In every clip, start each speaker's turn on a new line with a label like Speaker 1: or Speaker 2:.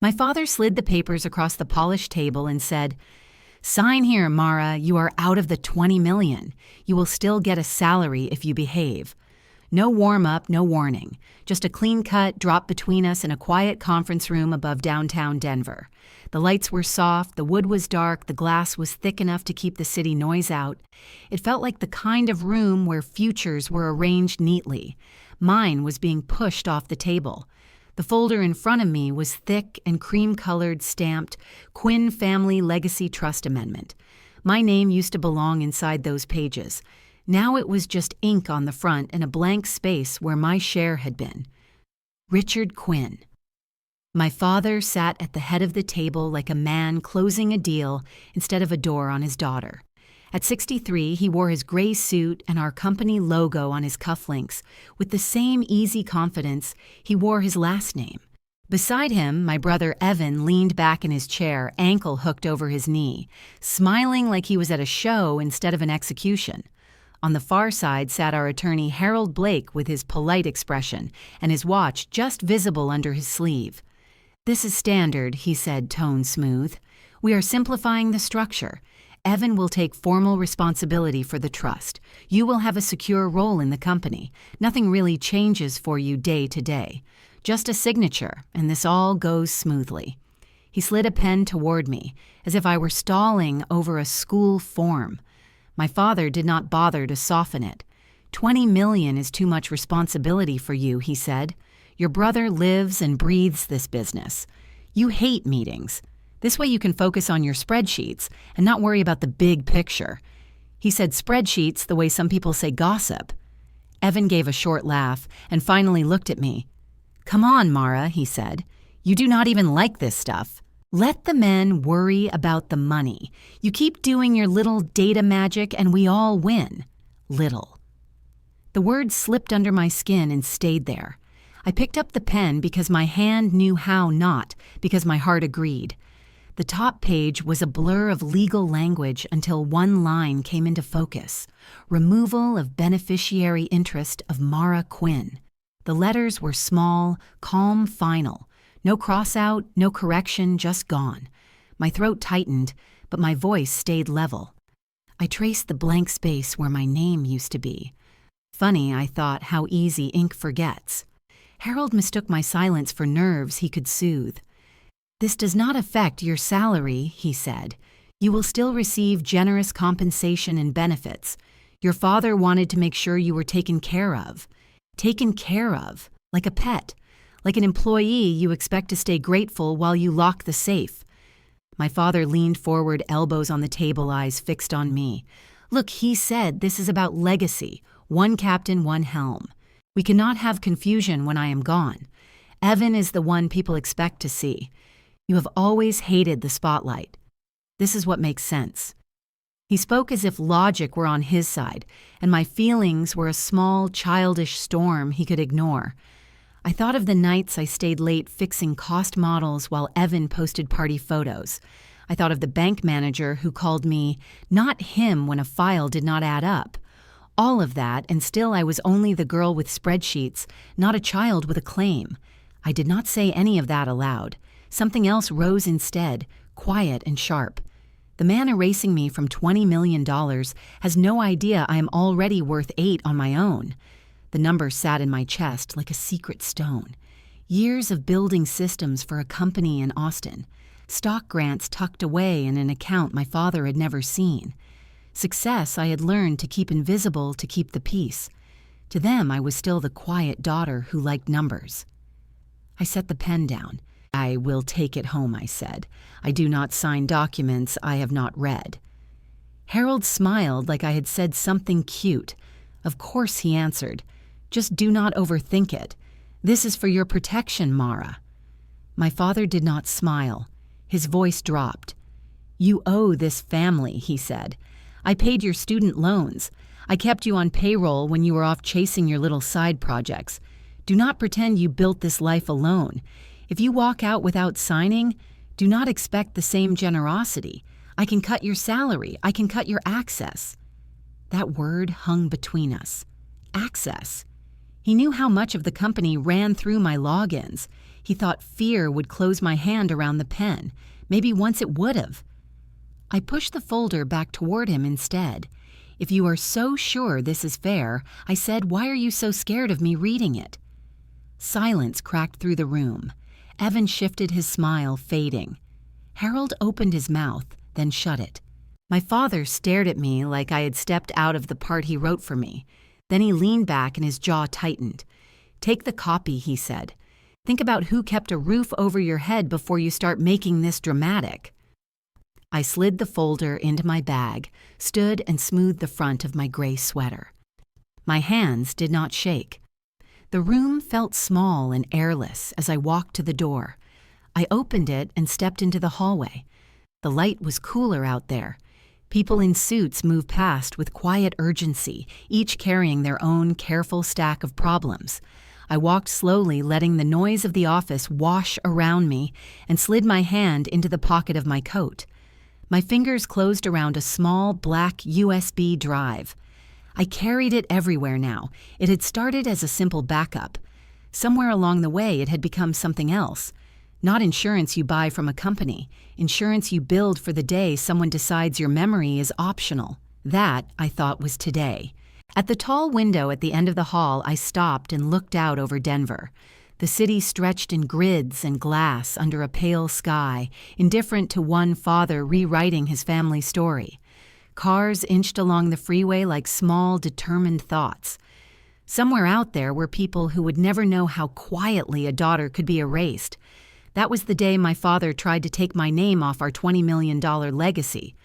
Speaker 1: My father slid the papers across the polished table and said, "Sign here, Mara. You are out of the 20 million. You will still get a salary if you behave." No warm-up, no warning. Just a clean cut dropped between us in a quiet conference room above downtown Denver. The lights were soft, the wood was dark, the glass was thick enough to keep the city noise out. It felt like the kind of room where futures were arranged neatly. Mine was being pushed off the table. The folder in front of me was thick and cream-colored, stamped Quinn Family Legacy Trust Amendment. My name used to belong inside those pages. Now it was just ink on the front and a blank space where my share had been. Richard Quinn. My father sat at the head of the table like a man closing a deal instead of a door on his daughter. At 63, he wore his gray suit and our company logo on his cufflinks. With the same easy confidence, he wore his last name. Beside him, my brother Evan leaned back in his chair, ankle hooked over his knee, smiling like he was at a show instead of an execution. On the far side sat our attorney Harold Blake with his polite expression and his watch just visible under his sleeve. "This is standard," he said, tone smooth. "We are simplifying the structure. Evan will take formal responsibility for the trust. You will have a secure role in the company. Nothing really changes for you day to day. Just a signature, and this all goes smoothly." He slid a pen toward me, as if I were stalling over a school form. My father did not bother to soften it. "20 million is too much responsibility for you," he said. "Your brother lives and breathes this business. You hate meetings. This way you can focus on your spreadsheets and not worry about the big picture." He said spreadsheets the way some people say gossip. Evan gave a short laugh and finally looked at me. "Come on, Mara," he said. "You do not even like this stuff. Let the men worry about the money. You keep doing your little data magic and we all win." Little. The word slipped under my skin and stayed there. I picked up the pen because my hand knew how not, because my heart agreed. The top page was a blur of legal language until one line came into focus. Removal of beneficiary interest of Mara Quinn. The letters were small, calm, final. No cross-out, no correction, just gone. My throat tightened, but my voice stayed level. I traced the blank space where my name used to be. Funny, I thought, how easy ink forgets. Harold mistook my silence for nerves he could soothe. "This does not affect your salary," he said. "You will still receive generous compensation and benefits. Your father wanted to make sure you were taken care of. Taken care of, like a pet. Like an employee, you expect to stay grateful while you lock the safe." My father leaned forward, elbows on the table, eyes fixed on me. "Look," he said, "this is about legacy. One captain, one helm. We cannot have confusion when I am gone. Evan is the one people expect to see. You have always hated the spotlight. This is what makes sense." He spoke as if logic were on his side, and my feelings were a small, childish storm he could ignore. I thought of the nights I stayed late fixing cost models while Evan posted party photos. I thought of the bank manager who called me not him when a file did not add up. All of that, and still I was only the girl with spreadsheets, not a child with a claim. I did not say any of that aloud. Something else rose instead, quiet and sharp. The man erasing me from $20 million has no idea I am already worth 8 on my own. The number sat in my chest like a secret stone. Years of building systems for a company in Austin. Stock grants tucked away in an account my father had never seen. Success I had learned to keep invisible to keep the peace. To them, I was still the quiet daughter who liked numbers. I set the pen down. "I will take it home," I said. "I do not sign documents I have not read." Harold smiled like I had said something cute. "Of course," he answered. "Just do not overthink it. This is for your protection, Mara." My father did not smile. His voice dropped. "You owe this family," he said. "I paid your student loans. I kept you on payroll when you were off chasing your little side projects. Do not pretend you built this life alone. If you walk out without signing, do not expect the same generosity. I can cut your salary. I can cut your access." That word hung between us. Access. He knew how much of the company ran through my logins. He thought fear would close my hand around the pen. Maybe once it would have. I pushed the folder back toward him instead. "If you are so sure this is fair," I said, "why are you so scared of me reading it?" Silence cracked through the room. Evan shifted, his smile fading. Harold opened his mouth, then shut it. My father stared at me like I had stepped out of the part he wrote for me. Then he leaned back and his jaw tightened. "Take the copy," he said. "Think about who kept a roof over your head before you start making this dramatic." I slid the folder into my bag, stood and smoothed the front of my gray sweater. My hands did not shake. The room felt small and airless as I walked to the door. I opened it and stepped into the hallway. The light was cooler out there. People in suits moved past with quiet urgency, each carrying their own careful stack of problems. I walked slowly, letting the noise of the office wash around me, and slid my hand into the pocket of my coat. My fingers closed around a small black USB drive. I carried it everywhere now. It had started as a simple backup. Somewhere along the way, it had become something else. Not insurance you buy from a company. Insurance you build for the day someone decides your memory is optional. That, I thought, was today. At the tall window at the end of the hall, I stopped and looked out over Denver. The city stretched in grids and glass under a pale sky, indifferent to one father rewriting his family story. Cars inched along the freeway like small, determined thoughts. Somewhere out there were people who would never know how quietly a daughter could be erased. That was the day my father tried to take my name off our $20 million legacy.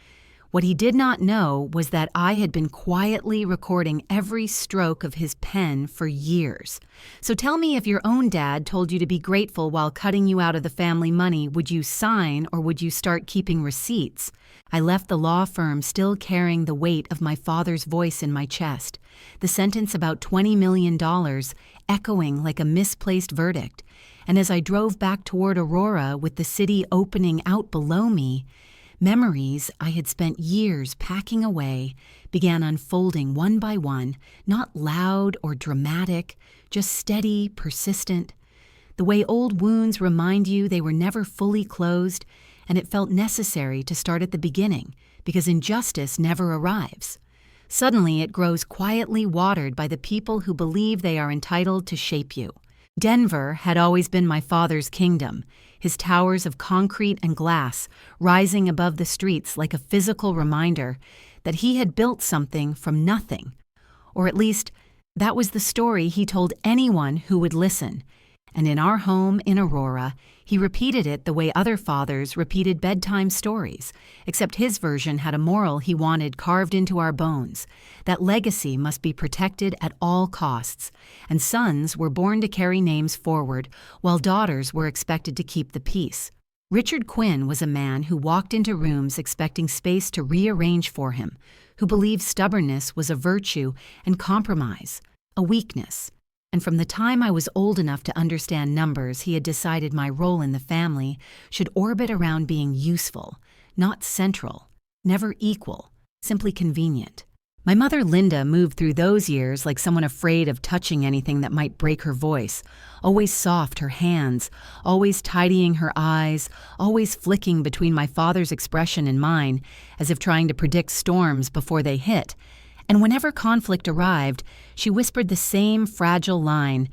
Speaker 1: What he did not know was that I had been quietly recording every stroke of his pen for years. So tell me, if your own dad told you to be grateful while cutting you out of the family money, would you sign or would you start keeping receipts? I left the law firm still carrying the weight of my father's voice in my chest, the sentence about $20 million echoing like a misplaced verdict. And as I drove back toward Aurora with the city opening out below me, memories I had spent years packing away began unfolding one by one, not loud or dramatic, just steady, persistent. The way old wounds remind you they were never fully closed, and it felt necessary to start at the beginning, because injustice never arrives. Suddenly it grows quietly watered by the people who believe they are entitled to shape you. Denver had always been my father's kingdom, his towers of concrete and glass rising above the streets like a physical reminder that he had built something from nothing. Or at least, that was the story he told anyone who would listen. And in our home in Aurora, he repeated it the way other fathers repeated bedtime stories, except his version had a moral he wanted carved into our bones, that legacy must be protected at all costs, and sons were born to carry names forward, while daughters were expected to keep the peace. Richard Quinn was a man who walked into rooms expecting space to rearrange for him, who believed stubbornness was a virtue and compromise a weakness. And from the time I was old enough to understand numbers, he had decided my role in the family should orbit around being useful, not central, never equal, simply convenient. My mother Linda moved through those years like someone afraid of touching anything that might break her voice, always soft her hands, always tidying her eyes, always flicking between my father's expression and mine, as if trying to predict storms before they hit. And whenever conflict arrived, she whispered the same fragile line,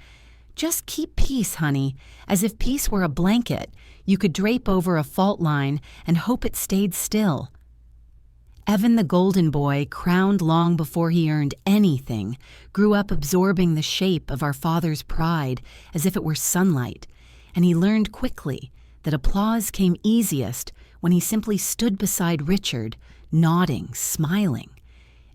Speaker 1: "Just keep peace, honey," as if peace were a blanket you could drape over a fault line and hope it stayed still. Evan the golden boy, crowned long before he earned anything, grew up absorbing the shape of our father's pride as if it were sunlight, and he learned quickly that applause came easiest when he simply stood beside Richard, nodding, smiling,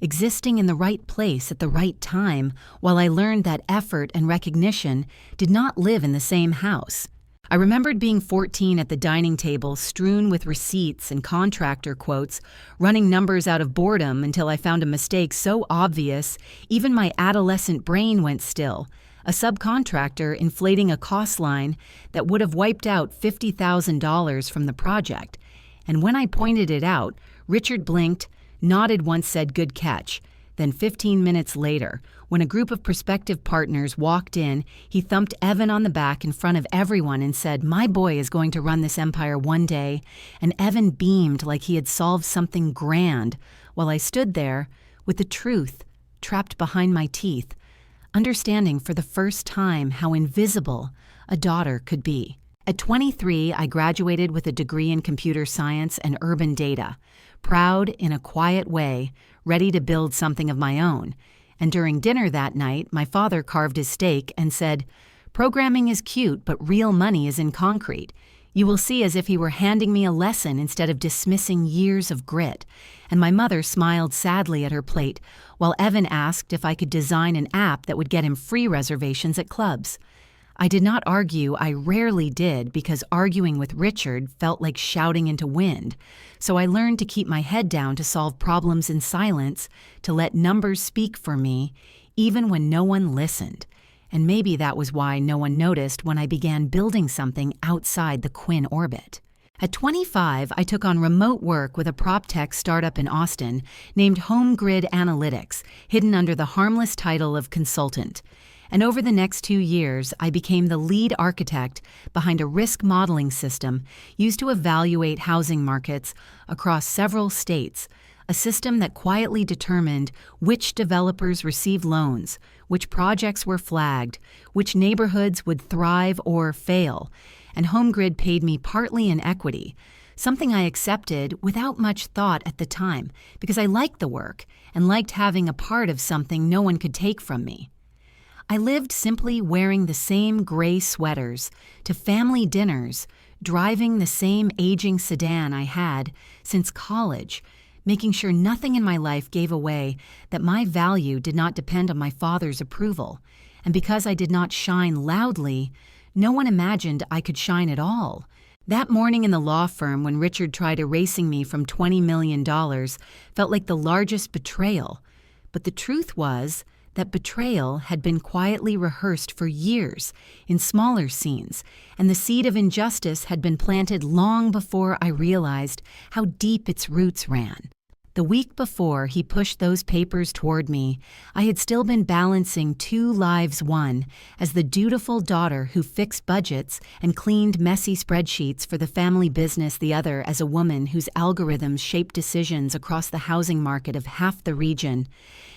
Speaker 1: existing in the right place at the right time, while I learned that effort and recognition did not live in the same house. I remembered being 14 at the dining table, strewn with receipts and contractor quotes, running numbers out of boredom until I found a mistake so obvious even my adolescent brain went still, a subcontractor inflating a cost line that would have wiped out $50,000 from the project. And when I pointed it out, Richard blinked, nodded once, said, "Good catch," Then 15 minutes later, when a group of prospective partners walked in, he thumped Evan on the back in front of everyone and said, "My boy is going to run this empire one day," and Evan beamed like he had solved something grand, while I stood there with the truth trapped behind my teeth, understanding for the first time how invisible a daughter could be. At 23, I graduated with a degree in computer science and urban data, proud in a quiet way, ready to build something of my own. And during dinner that night, my father carved his steak and said, "Programming is cute, but real money is in concrete." You will see, as if he were handing me a lesson instead of dismissing years of grit. And my mother smiled sadly at her plate, while Evan asked if I could design an app that would get him free reservations at clubs. I did not argue. I rarely did, because arguing with Richard felt like shouting into wind. So I learned to keep my head down, to solve problems in silence, to let numbers speak for me, even when no one listened. And maybe that was why no one noticed when I began building something outside the Quinn orbit. At 25, I took on remote work with a prop tech startup in Austin named HomeGrid Analytics, hidden under the harmless title of consultant. And over the next 2 years, I became the lead architect behind a risk modeling system used to evaluate housing markets across several states, a system that quietly determined which developers received loans, which projects were flagged, which neighborhoods would thrive or fail. And HomeGrid paid me partly in equity, something I accepted without much thought at the time, because I liked the work and liked having a part of something no one could take from me. I lived simply wearing the same gray sweaters to family dinners, driving the same aging sedan I had since college, making sure nothing in my life gave away that my value did not depend on my father's approval. And because I did not shine loudly, no one imagined I could shine at all. That morning in the law firm, when Richard tried erasing me from $20 million, felt like the largest betrayal. But the truth was that betrayal had been quietly rehearsed for years in smaller scenes, and the seed of injustice had been planted long before I realized how deep its roots ran. The week before he pushed those papers toward me, I had still been balancing 2 lives, one as the dutiful daughter who fixed budgets and cleaned messy spreadsheets for the family business, the other as a woman whose algorithms shaped decisions across the housing market of half the region.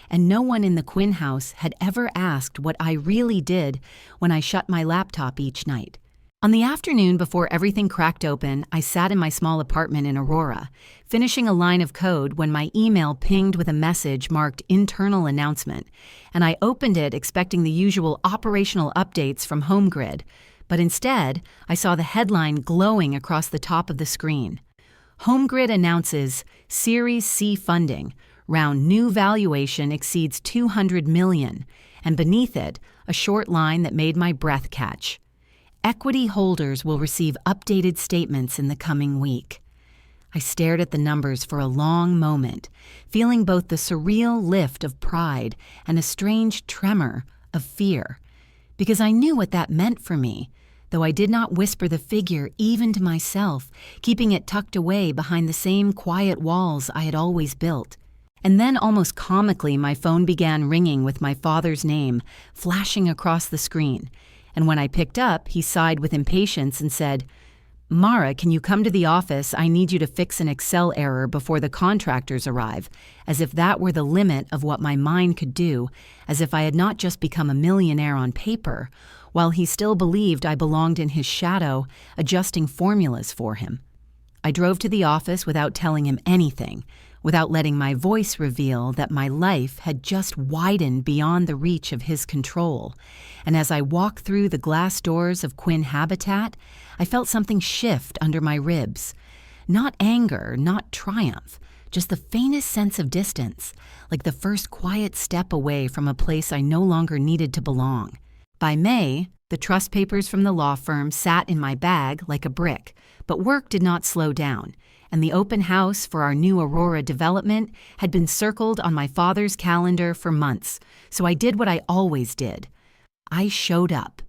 Speaker 1: And no one in the Quinn house had ever asked what I really did when I shut my laptop each night. On the afternoon before everything cracked open, I sat in my small apartment in Aurora, finishing a line of code when my email pinged with a message marked Internal Announcement, and I opened it expecting the usual operational updates from HomeGrid, but instead I saw the headline glowing across the top of the screen. HomeGrid announces Series C funding. Round new valuation exceeds $200 million, and beneath it, a short line that made my breath catch. Equity holders will receive updated statements in the coming week. I stared at the numbers for a long moment, feeling both the surreal lift of pride and a strange tremor of fear, because I knew what that meant for me, though I did not whisper the figure even to myself, keeping it tucked away behind the same quiet walls I had always built. And then, almost comically, my phone began ringing with my father's name flashing across the screen. And when I picked up, he sighed with impatience and said, "Mara, can you come to the office? I need you to fix an Excel error before the contractors arrive," as if that were the limit of what my mind could do, as if I had not just become a millionaire on paper, while he still believed I belonged in his shadow, adjusting formulas for him. I drove to the office without telling him anything, without letting my voice reveal that my life had just widened beyond the reach of his control. And as I walked through the glass doors of Quinn Habitat, I felt something shift under my ribs. Not anger, not triumph, just the faintest sense of distance, like the first quiet step away from a place I no longer needed to belong. By May, the trust papers from the law firm sat in my bag like a brick, but work did not slow down, and the open house for our new Aurora development had been circled on my father's calendar for months, so I did what I always did. I showed up.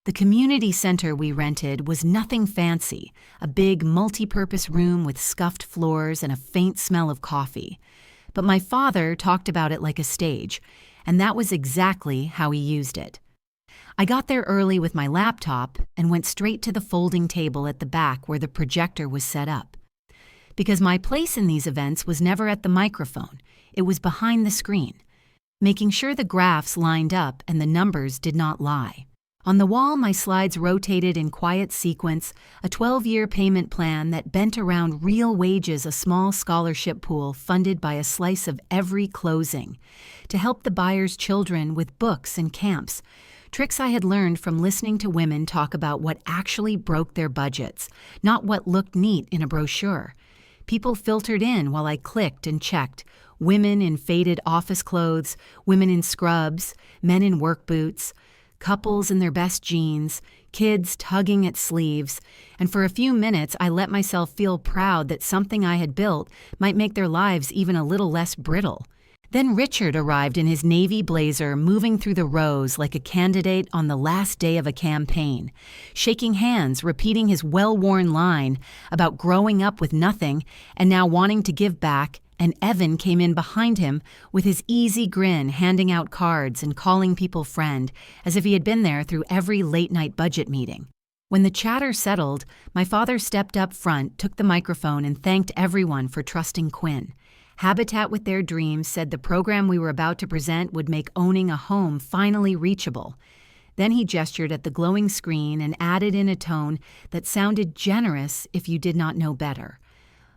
Speaker 1: The community center we rented was nothing fancy, a big multi-purpose room with scuffed floors and a faint smell of coffee. But my father talked about it like a stage, and that was exactly how he used it. I got there early with my laptop and went straight to the folding table at the back where the projector was set up. Because my place in these events was never at the microphone, it was behind the screen, making sure the graphs lined up and the numbers did not lie. On the wall, my slides rotated in quiet sequence, a 12-year payment plan that bent around real wages, a small scholarship pool funded by a slice of every closing, to help the buyers' children with books and camps, tricks I had learned from listening to women talk about what actually broke their budgets, not what looked neat in a brochure. People filtered in while I clicked and checked, women in faded office clothes, women in scrubs, men in work boots, couples in their best jeans, kids tugging at sleeves, and for a few minutes I let myself feel proud that something I had built might make their lives even a little less brittle. Then Richard arrived in his navy blazer, moving through the rows like a candidate on the last day of a campaign, shaking hands, repeating his well-worn line about growing up with nothing and now wanting to give back, and Evan came in behind him with his easy grin, handing out cards and calling people friend, as if he had been there through every late-night budget meeting. When the chatter settled, my father stepped up front, took the microphone, and thanked everyone for trusting Quinn. Habitat with Their Dreams said the program we were about to present would make owning a home finally reachable. Then he gestured at the glowing screen and added in a tone that sounded generous if you did not know better.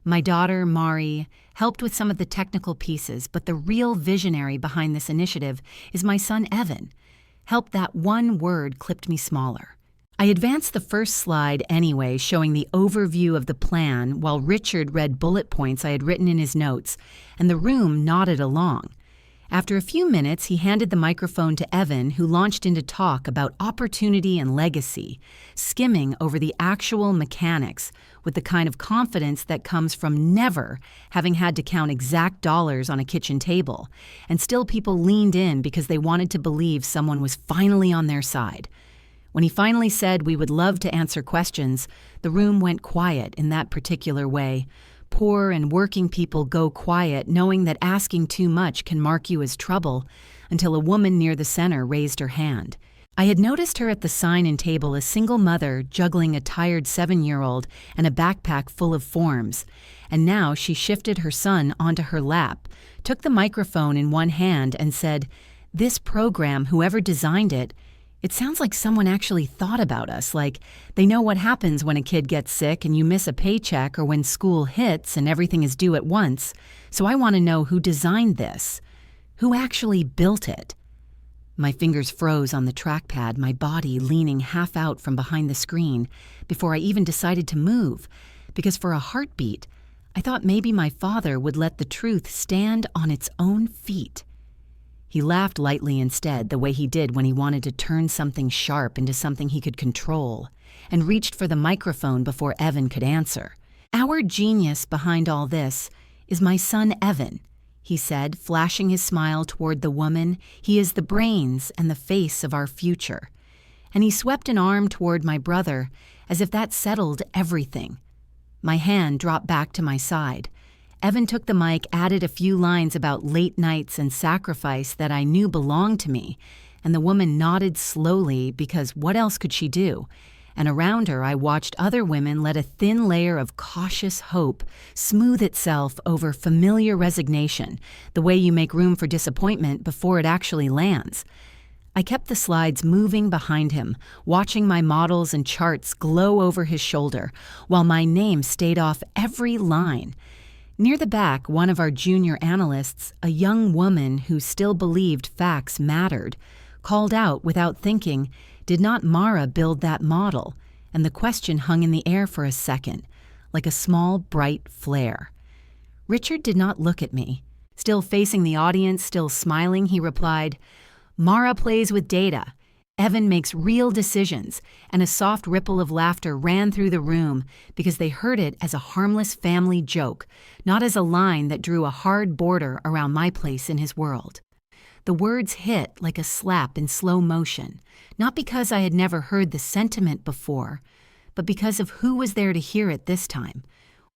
Speaker 1: My daughter, Mari, helped with some of the technical pieces, but the real visionary behind this initiative is my son, Evan. Help, that one word clipped me smaller. I advanced the first slide anyway, showing the overview of the plan while Richard read bullet points I had written in his notes, and the room nodded along. After a few minutes, he handed the microphone to Evan, who launched into talk about opportunity and legacy, skimming over the actual mechanics with the kind of confidence that comes from never having had to count exact dollars on a kitchen table, and still people leaned in because they wanted to believe someone was finally on their side. When he finally said we would love to answer questions, the room went quiet in that particular way. Poor and working people go quiet, knowing that asking too much can mark you as trouble, until a woman near the center raised her hand. I had noticed her at the sign-in table, a single mother juggling a tired 7-year-old and a backpack full of forms, and now she shifted her son onto her lap, took the microphone in one hand and said, "This program, whoever designed it, it sounds like someone actually thought about us, like they know what happens when a kid gets sick and you miss a paycheck, or when school hits and everything is due at once. So I want to know who designed this, who actually built it." My fingers froze on the trackpad, my body leaning half out from behind the screen before I even decided to move, because for a heartbeat, I thought maybe my father would let the truth stand on its own feet. He laughed lightly instead, the way he did when he wanted to turn something sharp into something he could control, and reached for the microphone before Evan could answer. "Our genius behind all this is my son Evan," he said, flashing his smile toward the woman. "He is the brains and the face of our future." And he swept an arm toward my brother, as if that settled everything. My hand dropped back to my side. Evan took the mic, added a few lines about late nights and sacrifice that I knew belonged to me, and the woman nodded slowly because what else could she do? And around her I watched other women let a thin layer of cautious hope smooth itself over familiar resignation, the way you make room for disappointment before it actually lands. I kept the slides moving behind him, watching my models and charts glow over his shoulder, while my name stayed off every line. Near the back, one of our junior analysts, a young woman who still believed facts mattered, called out without thinking, "Did not Mara build that model?" And the question hung in the air for a second, like a small, bright flare. Richard did not look at me. Still facing the audience, still smiling, he replied, "Mara plays with data. Evan makes real decisions," and a soft ripple of laughter ran through the room because they heard it as a harmless family joke, not as a line that drew a hard border around my place in his world. The words hit like a slap in slow motion, not because I had never heard the sentiment before, but because of who was there to hear it this time.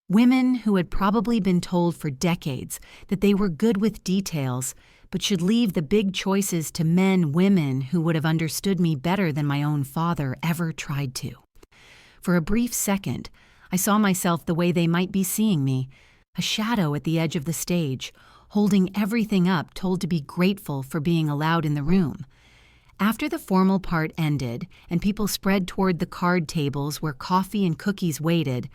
Speaker 1: Women who had probably been told for decades that they were good with details, but should leave the big choices to women who would have understood me better than my own father ever tried to. For a brief second, I saw myself the way they might be seeing me, a shadow at the edge of the stage, holding everything up, told to be grateful for being allowed in the room. After the formal part ended and people spread toward the card tables where coffee and cookies waited,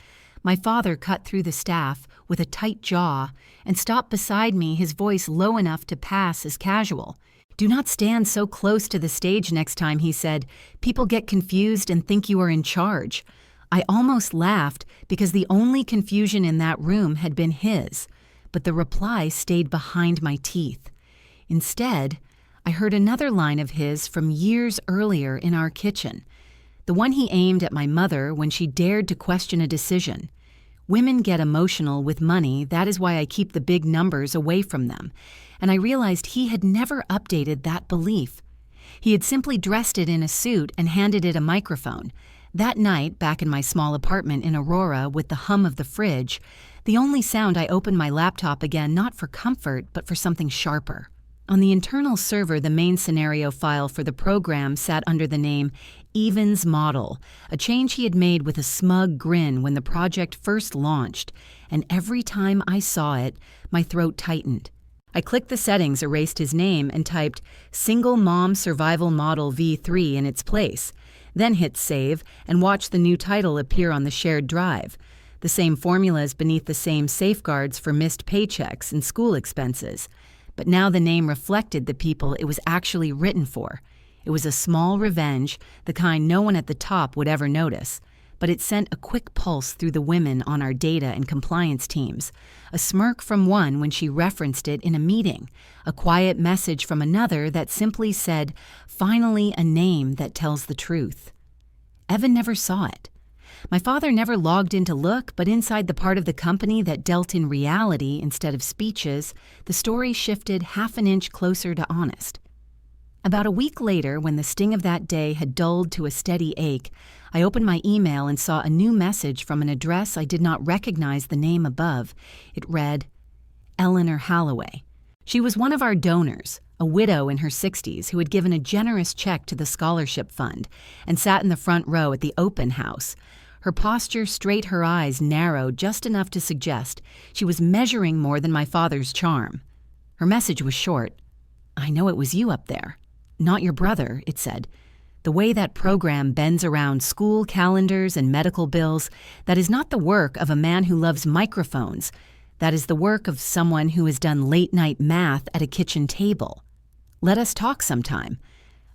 Speaker 1: my father cut through the staff with a tight jaw and stopped beside me, his voice low enough to pass as casual. "Do not stand so close to the stage next time," he said. "People get confused and think you are in charge." I almost laughed because the only confusion in that room had been his, but the reply stayed behind my teeth. Instead, I heard another line of his from years earlier in our kitchen, the one he aimed at my mother when she dared to question a decision. "Women get emotional with money, that is why I keep the big numbers away from them." And I realized he had never updated that belief. He had simply dressed it in a suit and handed it a microphone. That night, back in my small apartment in Aurora with the hum of the fridge, the only sound, I opened my laptop again, not for comfort, but for something sharper. On the internal server, the main scenario file for the program sat under the name Evans Model, a change he had made with a smug grin when the project first launched, and every time I saw it, my throat tightened. I clicked the settings, erased his name, and typed Single Mom Survival Model V3 in its place, then hit save and watched the new title appear on the shared drive. The same formulas beneath the same safeguards for missed paychecks and school expenses. But now the name reflected the people it was actually written for. It was a small revenge, the kind no one at the top would ever notice, but it sent a quick pulse through the women on our data and compliance teams, a smirk from one when she referenced it in a meeting, a quiet message from another that simply said, "Finally a name that tells the truth." Evan never saw it. My father never logged in to look, but inside the part of the company that dealt in reality instead of speeches, the story shifted half an inch closer to honest. About a week later, when the sting of that day had dulled to a steady ache, I opened my email and saw a new message from an address I did not recognize the name above. It read, Eleanor Holloway. She was one of our donors, a widow in her 60s who had given a generous check to the scholarship fund and sat in the front row at the open house. Her posture straight, her eyes narrow just enough to suggest she was measuring more than my father's charm. Her message was short. "I know it was you up there. Not your brother," it said. "The way that program bends around school calendars and medical bills, that is not the work of a man who loves microphones. That is the work of someone who has done late-night math at a kitchen table. Let us talk sometime."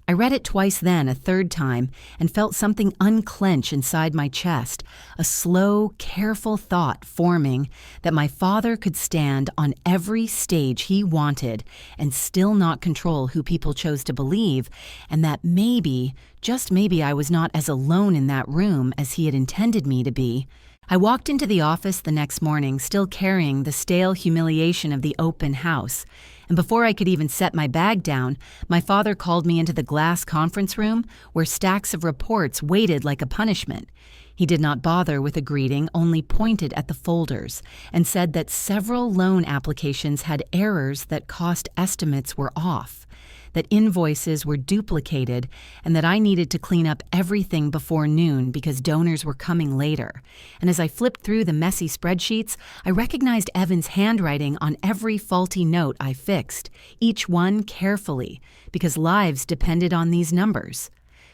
Speaker 1: I read it twice then, a third time, and felt something unclench inside my chest, a slow, careful thought forming that my father could stand on every stage he wanted and still not control who people chose to believe, and that maybe, just maybe, I was not as alone in that room as he had intended me to be. I walked into the office the next morning, still carrying the stale humiliation of the open house, and before I could even set my bag down, my father called me into the glass conference room where stacks of reports waited like a punishment. He did not bother with a greeting, only pointed at the folders and said that several loan applications had errors, that cost estimates were off, that invoices were duplicated, and that I needed to clean up everything before noon because donors were coming later. And as I flipped through the messy spreadsheets, I recognized Evan's handwriting on every faulty note I fixed, each one carefully, because lives depended on these numbers.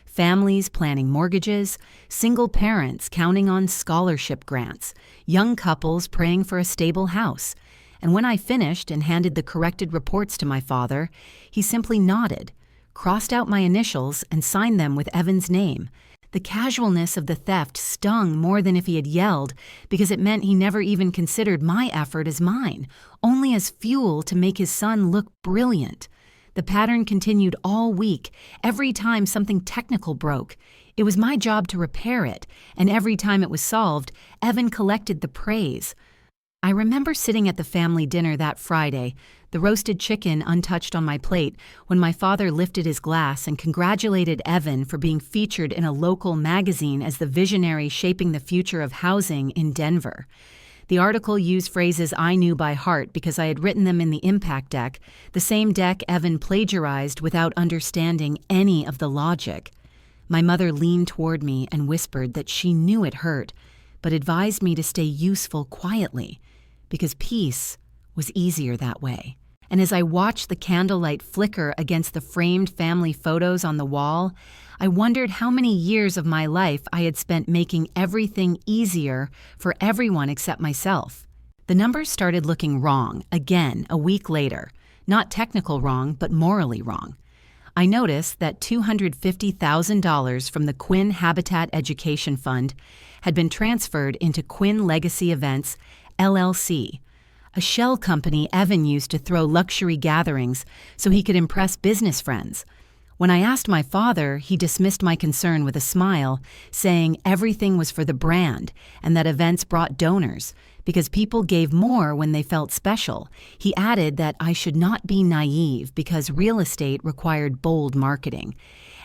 Speaker 1: Families planning mortgages, single parents counting on scholarship grants, young couples praying for a stable house. And when I finished and handed the corrected reports to my father, he simply nodded, crossed out my initials, and signed them with Evan's name. The casualness of the theft stung more than if he had yelled, because it meant he never even considered my effort as mine, only as fuel to make his son look brilliant. The pattern continued all week, every time something technical broke. It was my job to repair it, and every time it was solved, Evan collected the praise. I remember sitting at the family dinner that Friday, the roasted chicken untouched on my plate, when my father lifted his glass and congratulated Evan for being featured in a local magazine as the visionary shaping the future of housing in Denver. The article used phrases I knew by heart because I had written them in the impact deck, the same deck Evan plagiarized without understanding any of the logic. My mother leaned toward me and whispered that she knew it hurt, but advised me to stay useful quietly, because peace was easier that way. And as I watched the candlelight flicker against the framed family photos on the wall, I wondered how many years of my life I had spent making everything easier for everyone except myself. The numbers started looking wrong, again, a week later. Not technical wrong, but morally wrong. I noticed that $250,000 from the Quinn Habitat Education Fund had been transferred into Quinn Legacy Events, LLC, a shell company Evan used to throw luxury gatherings so he could impress business friends. When I asked my father, he dismissed my concern with a smile, saying everything was for the brand and that events brought donors because people gave more when they felt special. He added that I should not be naive because real estate required bold marketing.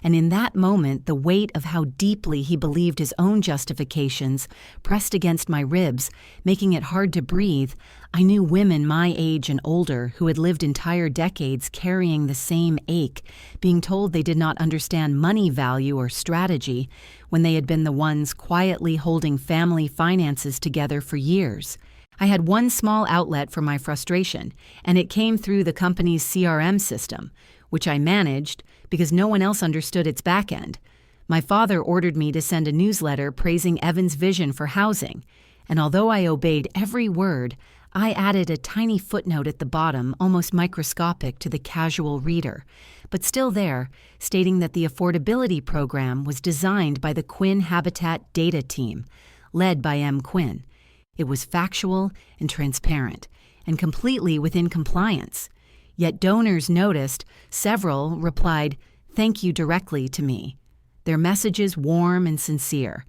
Speaker 1: And in that moment, the weight of how deeply he believed his own justifications pressed against my ribs, making it hard to breathe. I knew women my age and older who had lived entire decades carrying the same ache, being told they did not understand money value or strategy when they had been the ones quietly holding family finances together for years. I had one small outlet for my frustration, and it came through the company's CRM system, which I managed because no one else understood its back end. My father ordered me to send a newsletter praising Evan's vision for housing, and although I obeyed every word, I added a tiny footnote at the bottom, almost microscopic to the casual reader, but still there, stating that the affordability program was designed by the Quinn Habitat Data Team, led by M. Quinn. It was factual and transparent, and completely within compliance. Yet donors noticed, several replied, "Thank you," directly to me. Their messages warm and sincere.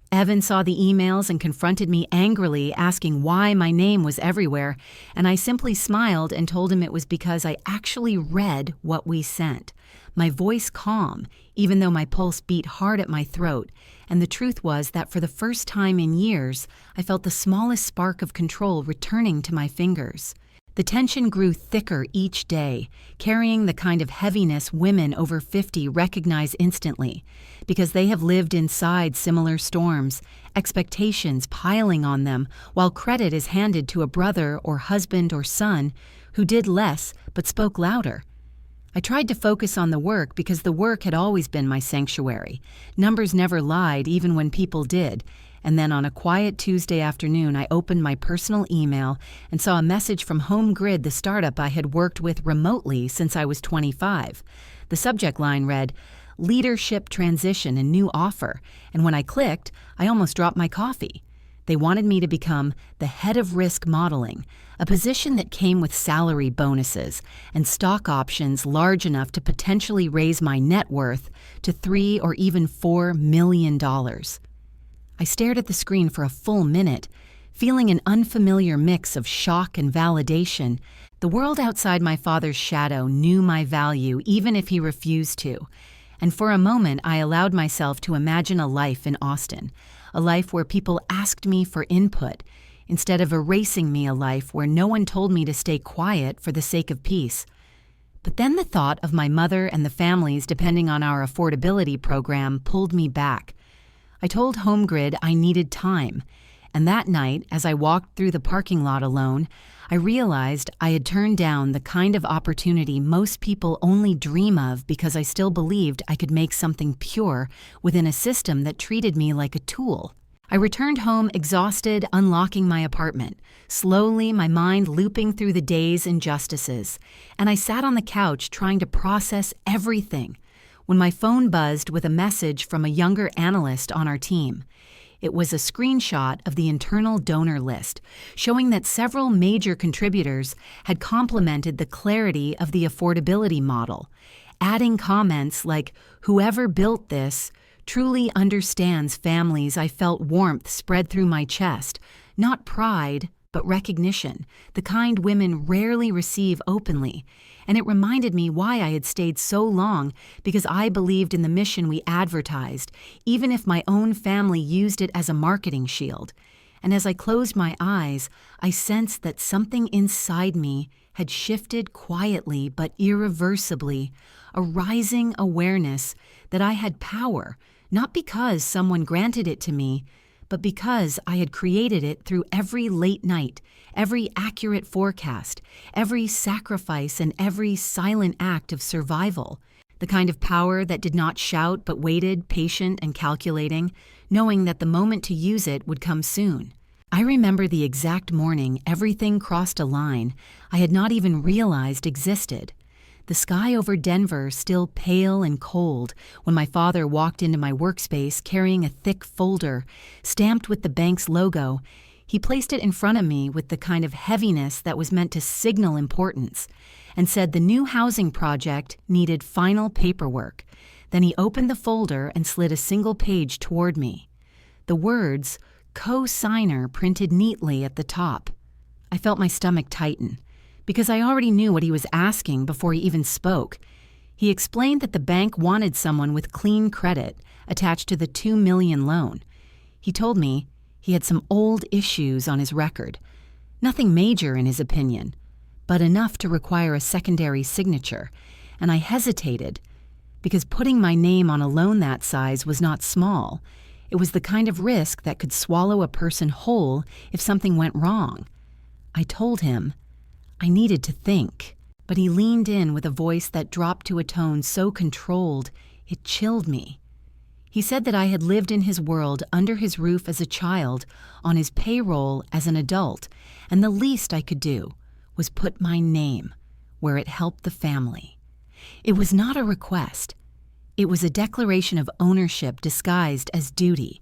Speaker 1: Evan saw the emails and confronted me angrily, asking why my name was everywhere, and I simply smiled and told him it was because I actually read what we sent. My voice calm, even though my pulse beat hard at my throat, and the truth was that for the first time in years, I felt the smallest spark of control returning to my fingers. The tension grew thicker each day, carrying the kind of heaviness women over 50 recognize instantly, because they have lived inside similar storms, expectations piling on them, while credit is handed to a brother or husband or son who did less but spoke louder. I tried to focus on the work because the work had always been my sanctuary. Numbers never lied, even when people did. And then on a quiet Tuesday afternoon, I opened my personal email and saw a message from HomeGrid, the startup I had worked with remotely since I was 25. The subject line read, "Leadership Transition and New Offer," and when I clicked, I almost dropped my coffee. They wanted me to become the head of risk modeling, a position that came with salary bonuses and stock options large enough to potentially raise my net worth to $3 or even $4 million. I stared at the screen for a full minute, feeling an unfamiliar mix of shock and validation. The world outside my father's shadow knew my value, even if he refused to. And for a moment, I allowed myself to imagine a life in Austin, a life where people asked me for input, instead of erasing me, a life where no one told me to stay quiet for the sake of peace. But then the thought of my mother and the families depending on our affordability program pulled me back. I told HomeGrid I needed time, and that night, as I walked through the parking lot alone, I realized I had turned down the kind of opportunity most people only dream of because I still believed I could make something pure within a system that treated me like a tool. I returned home exhausted, unlocking my apartment, slowly my mind looping through the day's injustices, and I sat on the couch trying to process everything when my phone buzzed with a message from a younger analyst on our team. It was a screenshot of the internal donor list, showing that several major contributors had complimented the clarity of the affordability model, adding comments like, "Whoever built this truly understands families." I felt warmth spread through my chest, not pride, but recognition, the kind women rarely receive openly. And it reminded me why I had stayed so long, because I believed in the mission we advertised, even if my own family used it as a marketing shield. and as I closed my eyes, I sensed that something inside me had shifted quietly but irreversibly, a rising awareness that I had power, not because someone granted it to me, but because I had created it through every late night, every accurate forecast, every sacrifice, and every silent act of survival. The kind of power that did not shout but waited, patient and calculating, knowing that the moment to use it would come soon. I remember the exact morning everything crossed a line I had not even realized existed. The sky over Denver still pale and cold when my father walked into my workspace carrying a thick folder stamped with the bank's logo. He placed it in front of me with the kind of heaviness that was meant to signal importance and said the new housing project needed final paperwork. Then he opened the folder and slid a single page toward me. The words, "Co-signer," printed neatly at the top. I felt my stomach tighten, because I already knew what he was asking before he even spoke. He explained that the bank wanted someone with clean credit attached to the $2 million loan. He told me he had some old issues on his record. Nothing major in his opinion, but enough to require a secondary signature, and I hesitated, because putting my name on a loan that size was not small. It was the kind of risk that could swallow a person whole if something went wrong. I told him I needed to think, but he leaned in with a voice that dropped to a tone so controlled it chilled me. He said that I had lived in his world under his roof as a child, on his payroll as an adult, and the least I could do was put my name where it helped the family. It was not a request. It was a declaration of ownership disguised as duty.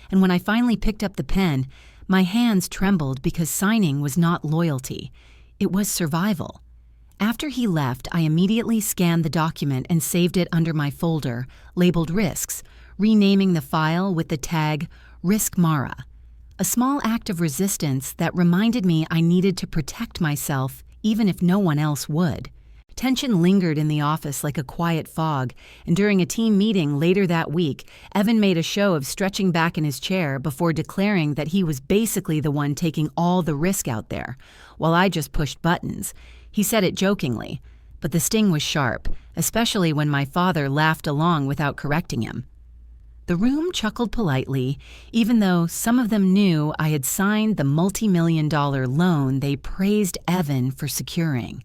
Speaker 1: And when I finally picked up the pen, my hands trembled because signing was not loyalty. It was survival. After he left, I immediately scanned the document and saved it under my folder, labeled Risks, renaming the file with the tag Risk Mara. A small act of resistance that reminded me I needed to protect myself even if no one else would. Tension lingered in the office like a quiet fog, and during a team meeting later that week, Evan made a show of stretching back in his chair before declaring that he was basically the one taking all the risk out there, while I just pushed buttons. He said it jokingly, but the sting was sharp, especially when my father laughed along without correcting him. The room chuckled politely, even though some of them knew I had signed the multi-million-dollar loan they praised Evan for securing.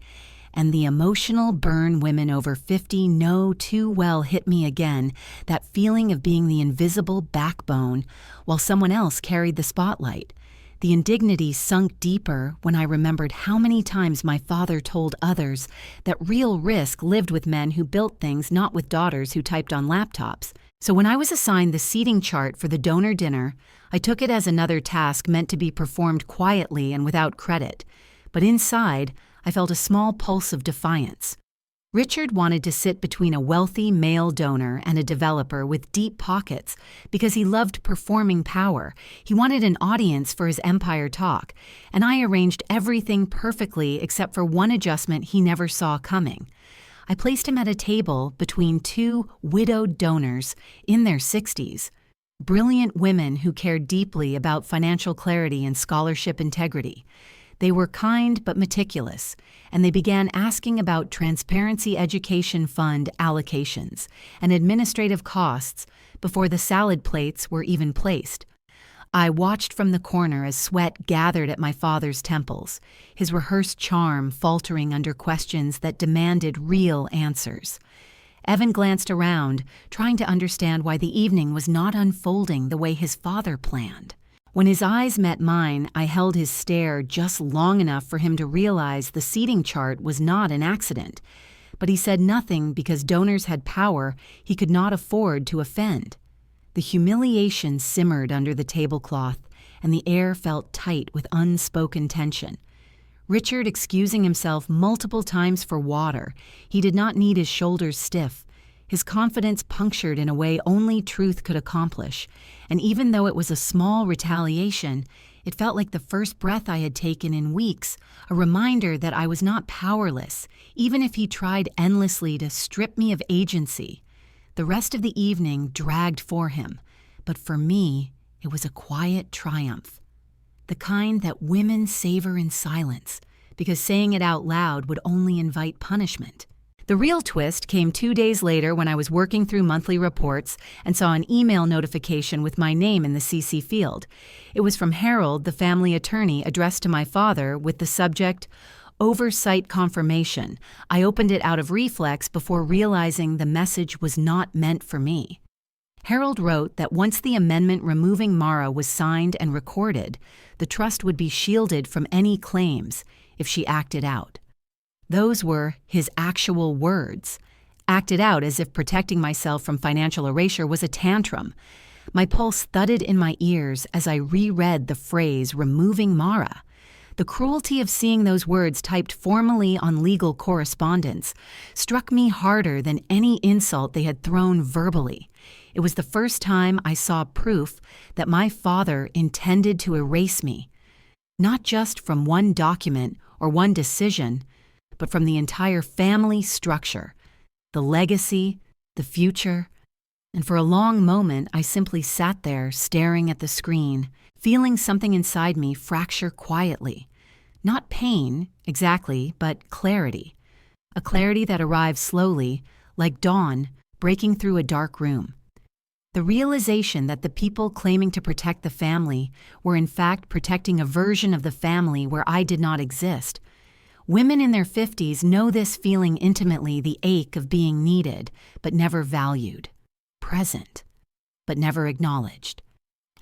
Speaker 1: And the emotional burn women over 50 know too well hit me again, that feeling of being the invisible backbone while someone else carried the spotlight. The indignity sunk deeper when I remembered how many times my father told others that real risk lived with men who built things, not with daughters who typed on laptops. So when I was assigned the seating chart for the donor dinner, I took it as another task meant to be performed quietly and without credit. But inside, I felt a small pulse of defiance. Richard wanted to sit between a wealthy male donor and a developer with deep pockets because he loved performing power. He wanted an audience for his empire talk, and I arranged everything perfectly except for one adjustment he never saw coming. I placed him at a table between two widowed donors in their 60s, brilliant women who cared deeply about financial clarity and scholarship integrity. They were kind but meticulous, and they began asking about Transparency Education Fund allocations and administrative costs before the salad plates were even placed. I watched from the corner as sweat gathered at my father's temples, his rehearsed charm faltering under questions that demanded real answers. Evan glanced around, trying to understand why the evening was not unfolding the way his father planned. When his eyes met mine, I held his stare just long enough for him to realize the seating chart was not an accident. But he said nothing because donors had power he could not afford to offend. The humiliation simmered under the tablecloth, and the air felt tight with unspoken tension. Richard excusing himself multiple times for water. He did not need his shoulders stiff. His confidence punctured in a way only truth could accomplish, and even though it was a small retaliation, it felt like the first breath I had taken in weeks, a reminder that I was not powerless, even if he tried endlessly to strip me of agency. The rest of the evening dragged for him, but for me, it was a quiet triumph. the kind that women savor in silence, because saying it out loud would only invite punishment. The real twist came 2 days later when I was working through monthly reports and saw an email notification with my name in the CC field. It was from Harold, the family attorney, addressed to my father with the subject, "Oversight Confirmation." I opened it out of reflex before realizing the message was not meant for me. Harold wrote that once the amendment removing Mara was signed and recorded, the trust would be shielded from any claims if she acted out. Those were his actual words, acted out as if protecting myself from financial erasure was a tantrum. My pulse thudded in my ears as I reread the phrase "removing Mara." The cruelty of seeing those words typed formally on legal correspondence struck me harder than any insult they had thrown verbally. It was the first time I saw proof that my father intended to erase me, not just from one document or one decision, but from the entire family structure, the legacy, the future. And for a long moment, I simply sat there staring at the screen, feeling something inside me fracture quietly. Not pain, exactly, but clarity. A clarity that arrived slowly, like dawn breaking through a dark room. The realization that the people claiming to protect the family were in fact protecting a version of the family where I did not exist. Women in their 50s know this feeling intimately, the ache of being needed, but never valued, present, but never acknowledged.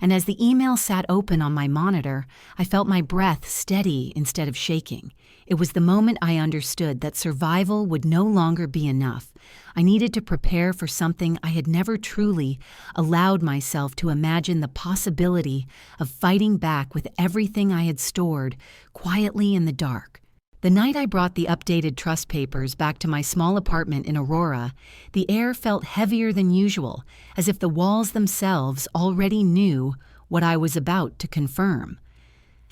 Speaker 1: And as the email sat open on my monitor, I felt my breath steady instead of shaking. It was the moment I understood that survival would no longer be enough. I needed to prepare for something I had never truly allowed myself to imagine, the possibility of fighting back with everything I had stored quietly in the dark. The night I brought the updated trust papers back to my small apartment in Aurora, the air felt heavier than usual, as if the walls themselves already knew what I was about to confirm.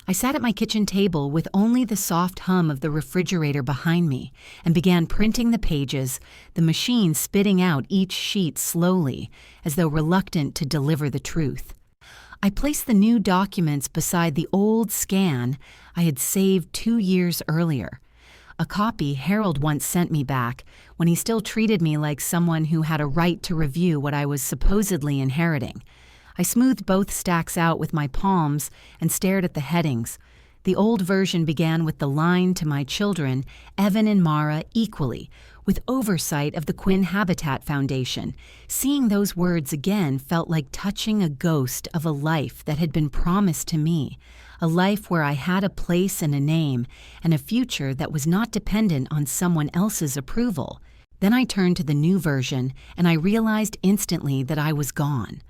Speaker 1: I sat at my kitchen table with only the soft hum of the refrigerator behind me and began printing the pages, the machine spitting out each sheet slowly, as though reluctant to deliver the truth. I placed the new documents beside the old scan I had saved 2 years earlier. A copy Harold once sent me back when he still treated me like someone who had a right to review what I was supposedly inheriting. I smoothed both stacks out with my palms and stared at the headings. The old version began with the line to my children, Evan and Mara, equally, with oversight of the Quinn Habitat Foundation. Seeing those words again felt like touching a ghost of a life that had been promised to me, a life where I had a place and a name, and a future that was not dependent on someone else's approval. Then I turned to the new version, and I realized instantly that I was gone.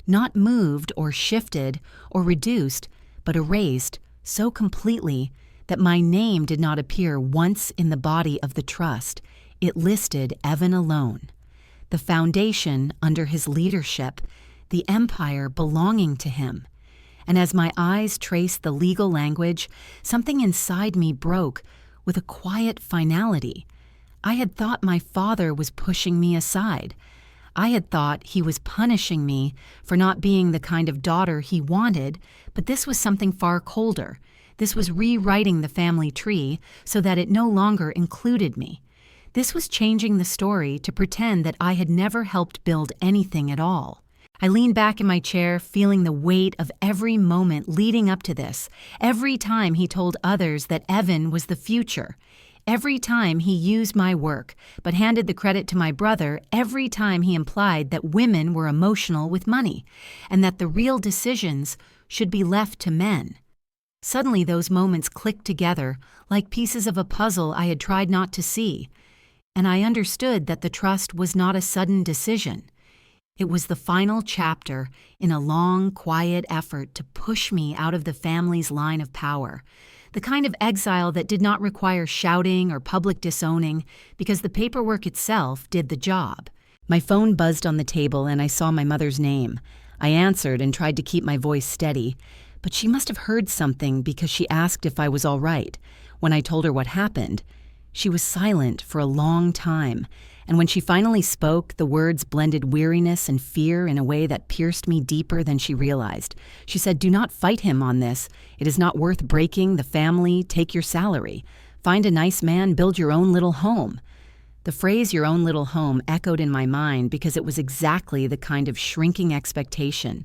Speaker 1: Not moved or shifted or reduced, but erased so completely that my name did not appear once in the body of the trust. It listed Evan alone. The foundation under his leadership, the empire belonging to him. And as my eyes traced the legal language, something inside me broke with a quiet finality. I had thought my father was pushing me aside. I had thought he was punishing me for not being the kind of daughter he wanted, but this was something far colder. This was rewriting the family tree so that it no longer included me. This was changing the story to pretend that I had never helped build anything at all. I leaned back in my chair, feeling the weight of every moment leading up to this, every time he told others that Evan was the future. Every time he used my work, but handed the credit to my brother, every time he implied that women were emotional with money, and that the real decisions should be left to men. Suddenly those moments clicked together, like pieces of a puzzle I had tried not to see, and I understood that the trust was not a sudden decision. It was the final chapter in a long, quiet effort to push me out of the family's line of power. The kind of exile that did not require shouting or public disowning, because the paperwork itself did the job. My phone buzzed on the table and I saw my mother's name. I answered and tried to keep my voice steady, but she must have heard something because she asked if I was all right. When I told her what happened, She was silent for a long time, and when she finally spoke, the words blended weariness and fear in a way that pierced me deeper than she realized. She said, "Do not fight him on this. It is not worth breaking the family. Take your salary. Find a nice man, build your own little home." The phrase "your own little home" echoed in my mind because it was exactly the kind of shrinking expectation.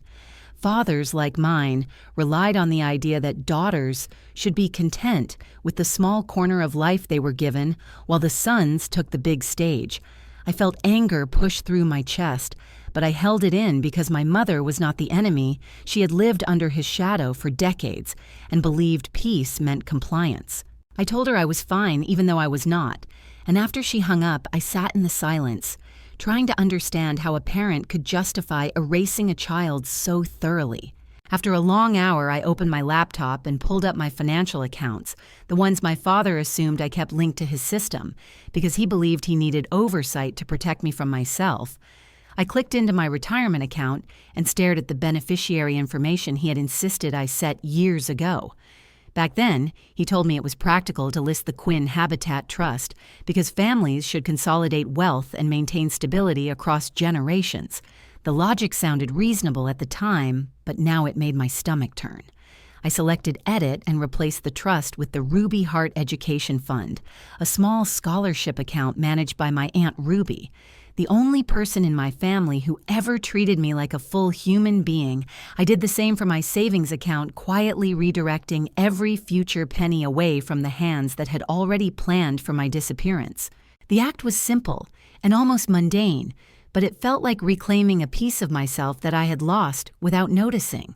Speaker 1: Fathers like mine relied on the idea that daughters should be content with the small corner of life they were given, while the sons took the big stage. I felt anger push through my chest, but I held it in because my mother was not the enemy. She had lived under his shadow for decades and believed peace meant compliance. I told her I was fine even though I was not, and after she hung up, I sat in the silence, trying to understand how a parent could justify erasing a child so thoroughly. After a long hour, I opened my laptop and pulled up my financial accounts, the ones my father assumed I kept linked to his system, because he believed he needed oversight to protect me from myself. I clicked into my retirement account and stared at the beneficiary information he had insisted I set years ago. Back then, he told me it was practical to list the Quinn Habitat Trust because families should consolidate wealth and maintain stability across generations. The logic sounded reasonable at the time, but now it made my stomach turn. I selected Edit and replaced the trust with the Ruby Heart Education Fund, a small scholarship account managed by my Aunt Ruby. The only person in my family who ever treated me like a full human being. I did the same for my savings account, quietly redirecting every future penny away from the hands that had already planned for my disappearance. The act was simple and almost mundane, but it felt like reclaiming a piece of myself that I had lost without noticing.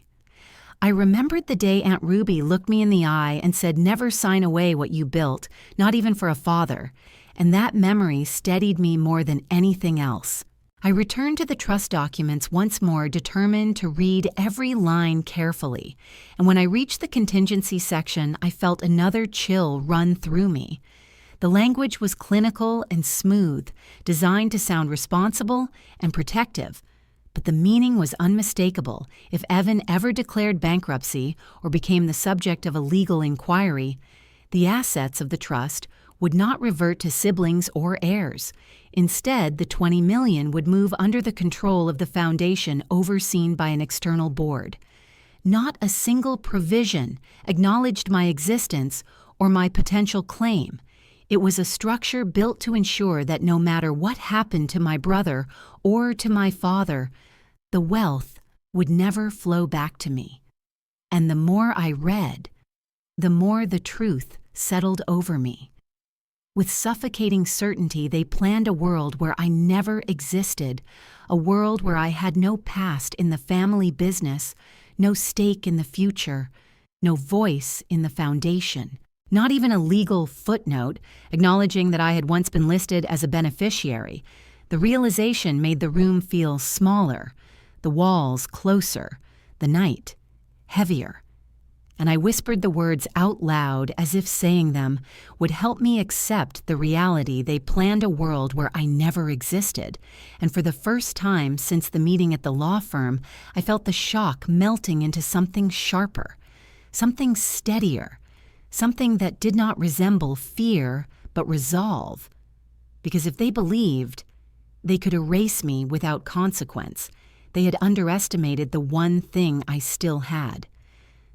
Speaker 1: I remembered the day Aunt Ruby looked me in the eye and said, "Never sign away what you built, not even for a father." And that memory steadied me more than anything else. I returned to the trust documents once more, determined to read every line carefully. And when I reached the contingency section, I felt another chill run through me. The language was clinical and smooth, designed to sound responsible and protective. But the meaning was unmistakable. If Evan ever declared bankruptcy or became the subject of a legal inquiry, the assets of the trust would not revert to siblings or heirs. Instead, the $20 million would move under the control of the foundation, overseen by an external board. Not a single provision acknowledged my existence or my potential claim. It was a structure built to ensure that no matter what happened to my brother or to my father, the wealth would never flow back to me. And the more I read, the more the truth settled over me. With suffocating certainty, they planned a world where I never existed, a world where I had no past in the family business, no stake in the future, no voice in the foundation, not even a legal footnote acknowledging that I had once been listed as a beneficiary. The realization made the room feel smaller, the walls closer, the night heavier. And I whispered the words out loud as if saying them would help me accept the reality they planned a world where I never existed. And for the first time since the meeting at the law firm, I felt the shock melting into something sharper, something steadier, something that did not resemble fear but resolve. Because if they believed they could erase me without consequence, they had underestimated the one thing I still had.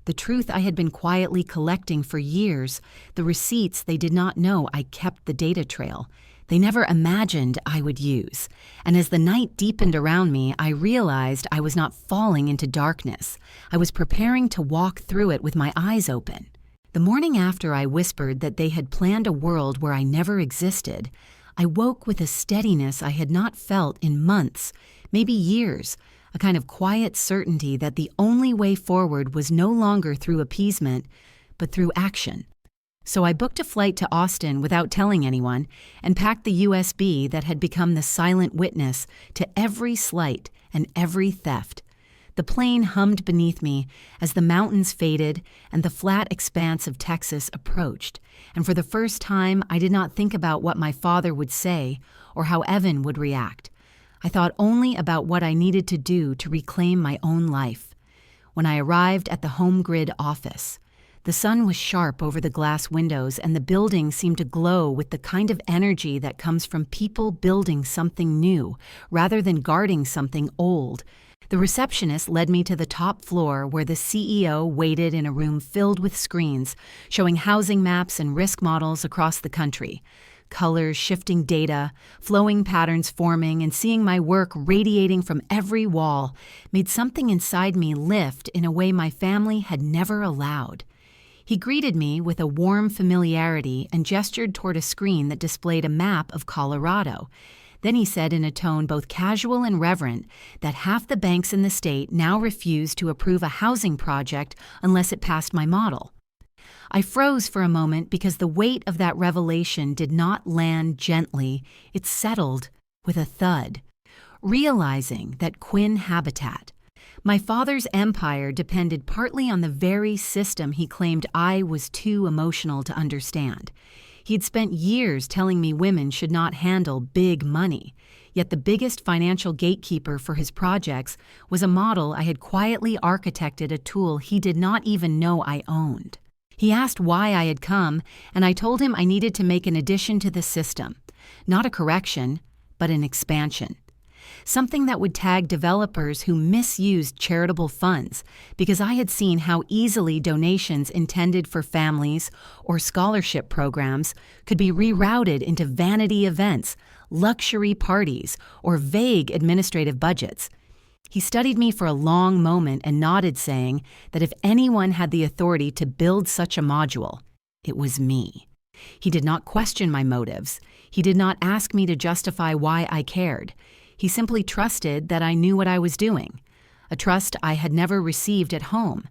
Speaker 1: The truth I had been quietly collecting for years, the receipts they did not know I kept the data trail. They never imagined I would use. And as the night deepened around me, I realized I was not falling into darkness. I was preparing to walk through it with my eyes open. The morning after I whispered that they had planned a world where I never existed, I woke with a steadiness I had not felt in months, maybe years, a kind of quiet certainty that the only way forward was no longer through appeasement, but through action. So I booked a flight to Austin without telling anyone and packed the USB that had become the silent witness to every slight and every theft. The plane hummed beneath me as the mountains faded and the flat expanse of Texas approached, and for the first time I did not think about what my father would say or how Evan would react. I thought only about what I needed to do to reclaim my own life. When I arrived at the Home Grid office, The sun was sharp over the glass windows, and the building seemed to glow with the kind of energy that comes from people building something new, rather than guarding something old. The receptionist led me to the top floor where the CEO waited in a room filled with screens, showing housing maps and risk models across the country. Colors shifting data, flowing patterns forming, and seeing my work radiating from every wall made something inside me lift in a way my family had never allowed. He greeted me with a warm familiarity and gestured toward a screen that displayed a map of Colorado. Then he said in a tone both casual and reverent that half the banks in the state now refused to approve a housing project unless it passed my model. I froze for a moment because the weight of that revelation did not land gently. It settled with a thud. Realizing that Quinn Habitat, my father's empire, depended partly on the very system he claimed I was too emotional to understand. He'd spent years telling me women should not handle big money, yet the biggest financial gatekeeper for his projects was a model I had quietly architected, a tool he did not even know I owned. He asked why I had come, and I told him I needed to make an addition to the system, not a correction, but an expansion. Something that would tag developers who misused charitable funds, because I had seen how easily donations intended for families or scholarship programs could be rerouted into vanity events, luxury parties, or vague administrative budgets. He studied me for a long moment and nodded, saying that if anyone had the authority to build such a module, it was me. He did not question my motives. He did not ask me to justify why I cared. He simply trusted that I knew what I was doing, a trust I had never received at home.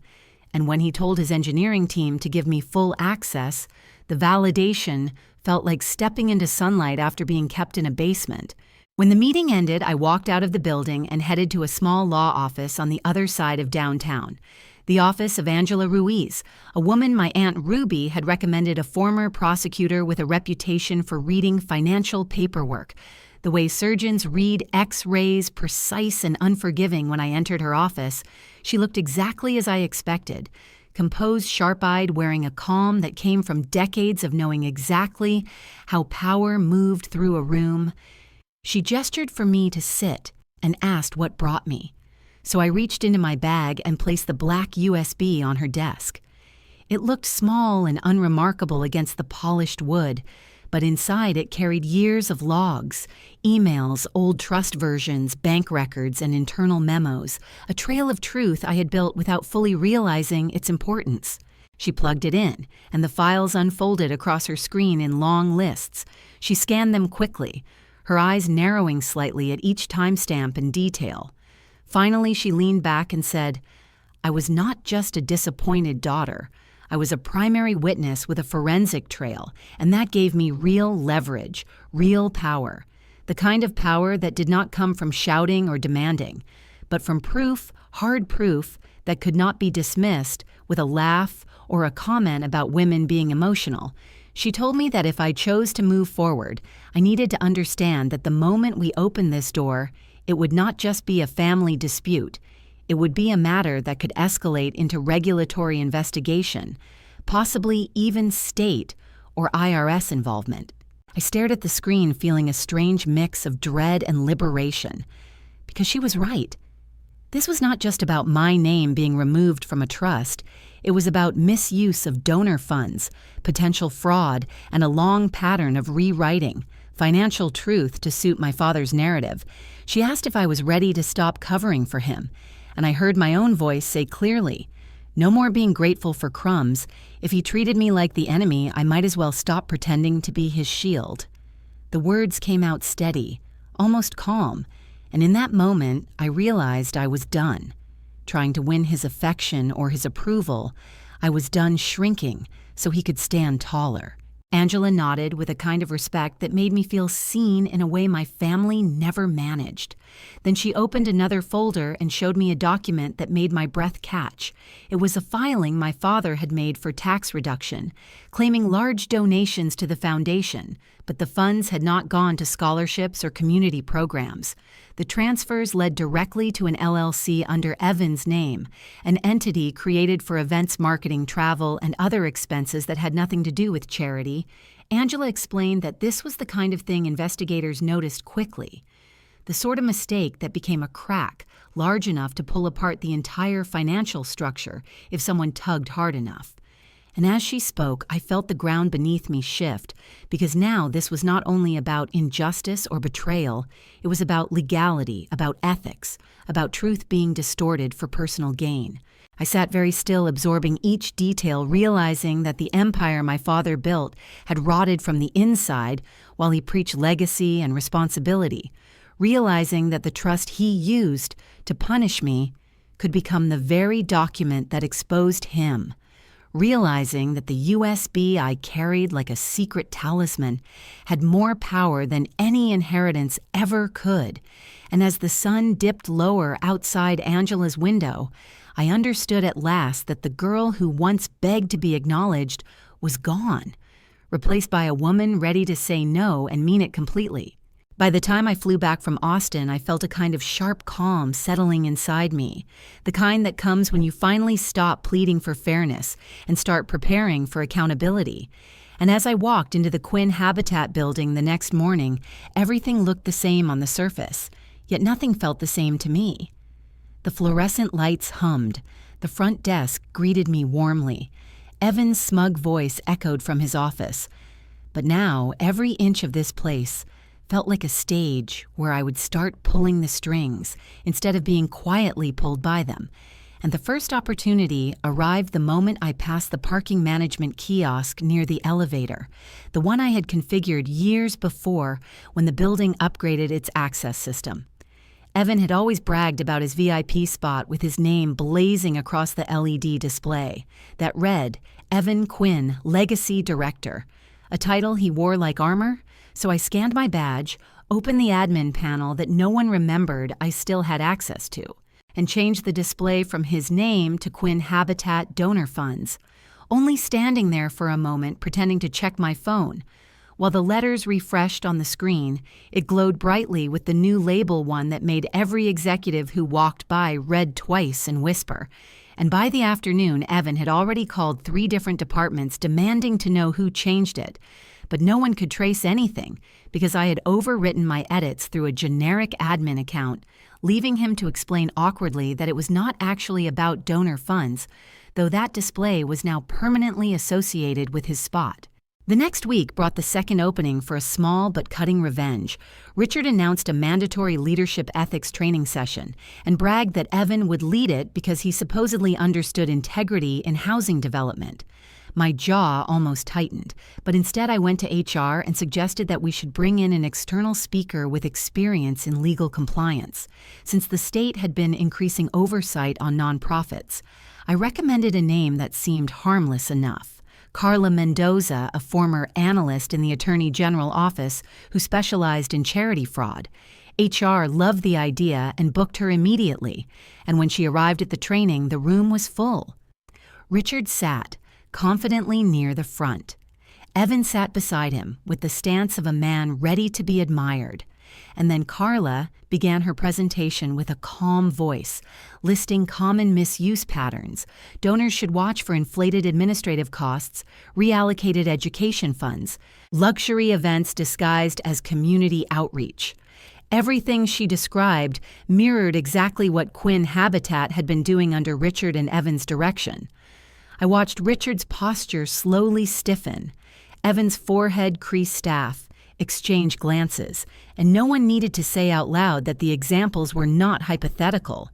Speaker 1: And when he told his engineering team to give me full access, the validation felt like stepping into sunlight after being kept in a basement. When the meeting ended, I walked out of the building and headed to a small law office on the other side of downtown, the office of Angela Ruiz, a woman my Aunt Ruby had recommended, a former prosecutor with a reputation for reading financial paperwork. The way surgeons read X-rays, precise and unforgiving. When I entered her office, she looked exactly as I expected, composed, sharp-eyed, wearing a calm that came from decades of knowing exactly how power moved through a room. She gestured for me to sit and asked what brought me. So I reached into my bag and placed the black USB on her desk. It looked small and unremarkable against the polished wood, but inside it carried years of logs, emails, old trust versions, bank records, and internal memos, a trail of truth I had built without fully realizing its importance. She plugged it in, and the files unfolded across her screen in long lists. She scanned them quickly, her eyes narrowing slightly at each timestamp and detail. Finally, she leaned back and said, "I was not just a disappointed daughter. I was a primary witness with a forensic trail, and that gave me real leverage, real power. The kind of power that did not come from shouting or demanding, but from proof, hard proof, that could not be dismissed with a laugh or a comment about women being emotional. She told me that if I chose to move forward, I needed to understand that the moment we opened this door, it would not just be a family dispute. It would be a matter that could escalate into regulatory investigation, possibly even state or IRS involvement." I stared at the screen, feeling a strange mix of dread and liberation, because she was right. This was not just about my name being removed from a trust. It was about misuse of donor funds, potential fraud, and a long pattern of rewriting financial truth to suit my father's narrative. She asked if I was ready to stop covering for him, and I heard my own voice say clearly, no more being grateful for crumbs. If he treated me like the enemy, I might as well stop pretending to be his shield. The words came out steady, almost calm, and in that moment, I realized I was done. Trying to win his affection or his approval, I was done shrinking so he could stand taller. Angela nodded with a kind of respect that made me feel seen in a way my family never managed. Then she opened another folder and showed me a document that made my breath catch. It was a filing my father had made for tax reduction, claiming large donations to the foundation, but the funds had not gone to scholarships or community programs. The transfers led directly to an LLC under Evan's name, an entity created for events marketing, travel, and other expenses that had nothing to do with charity. Angela explained that this was the kind of thing investigators noticed quickly, the sort of mistake that became a crack large enough to pull apart the entire financial structure if someone tugged hard enough. And as she spoke, I felt the ground beneath me shift, because now this was not only about injustice or betrayal, it was about legality, about ethics, about truth being distorted for personal gain. I sat very still, absorbing each detail, realizing that the empire my father built had rotted from the inside while he preached legacy and responsibility, realizing that the trust he used to punish me could become the very document that exposed him, realizing that the USB I carried like a secret talisman had more power than any inheritance ever could. And as the sun dipped lower outside Angela's window, I understood at last that the girl who once begged to be acknowledged was gone, replaced by a woman ready to say no and mean it completely. By the time I flew back from Austin, I felt a kind of sharp calm settling inside me, the kind that comes when you finally stop pleading for fairness and start preparing for accountability. And as I walked into the Quinn Habitat building the next morning, everything looked the same on the surface, yet nothing felt the same to me. The fluorescent lights hummed. The front desk greeted me warmly. Evan's smug voice echoed from his office. But now, every inch of this place felt like a stage where I would start pulling the strings instead of being quietly pulled by them. And the first opportunity arrived the moment I passed the parking management kiosk near the elevator, the one I had configured years before when the building upgraded its access system. Evan had always bragged about his VIP spot with his name blazing across the LED display that read, Evan Quinn, Legacy Director, a title he wore like armor. So I scanned my badge, opened the admin panel that no one remembered I still had access to, and changed the display from his name to Quinn Habitat Donor Funds, only standing there for a moment pretending to check my phone. While the letters refreshed on the screen, it glowed brightly with the new label one that made every executive who walked by read twice and whisper. And by the afternoon, Evan had already called 3 different departments demanding to know who changed it. But no one could trace anything because I had overwritten my edits through a generic admin account, leaving him to explain awkwardly that it was not actually about donor funds, though that display was now permanently associated with his spot. The next week brought the second opening for a small but cutting revenge. Richard announced a mandatory leadership ethics training session and bragged that Evan would lead it because he supposedly understood integrity in housing development. My jaw almost tightened, but instead I went to HR and suggested that we should bring in an external speaker with experience in legal compliance. Since the state had been increasing oversight on nonprofits, I recommended a name that seemed harmless enough. Carla Mendoza, a former analyst in the Attorney General office who specialized in charity fraud. HR loved the idea and booked her immediately, and when she arrived at the training, the room was full. Richard sat confidently near the front. Evan sat beside him with the stance of a man ready to be admired. And then Carla began her presentation with a calm voice, listing common misuse patterns. Donors should watch for inflated administrative costs, reallocated education funds, luxury events disguised as community outreach. Everything she described mirrored exactly what Quinn Habitat had been doing under Richard and Evan's direction. I watched Richard's posture slowly stiffen, Evan's forehead crease staff, exchange glances, and no one needed to say out loud that the examples were not hypothetical.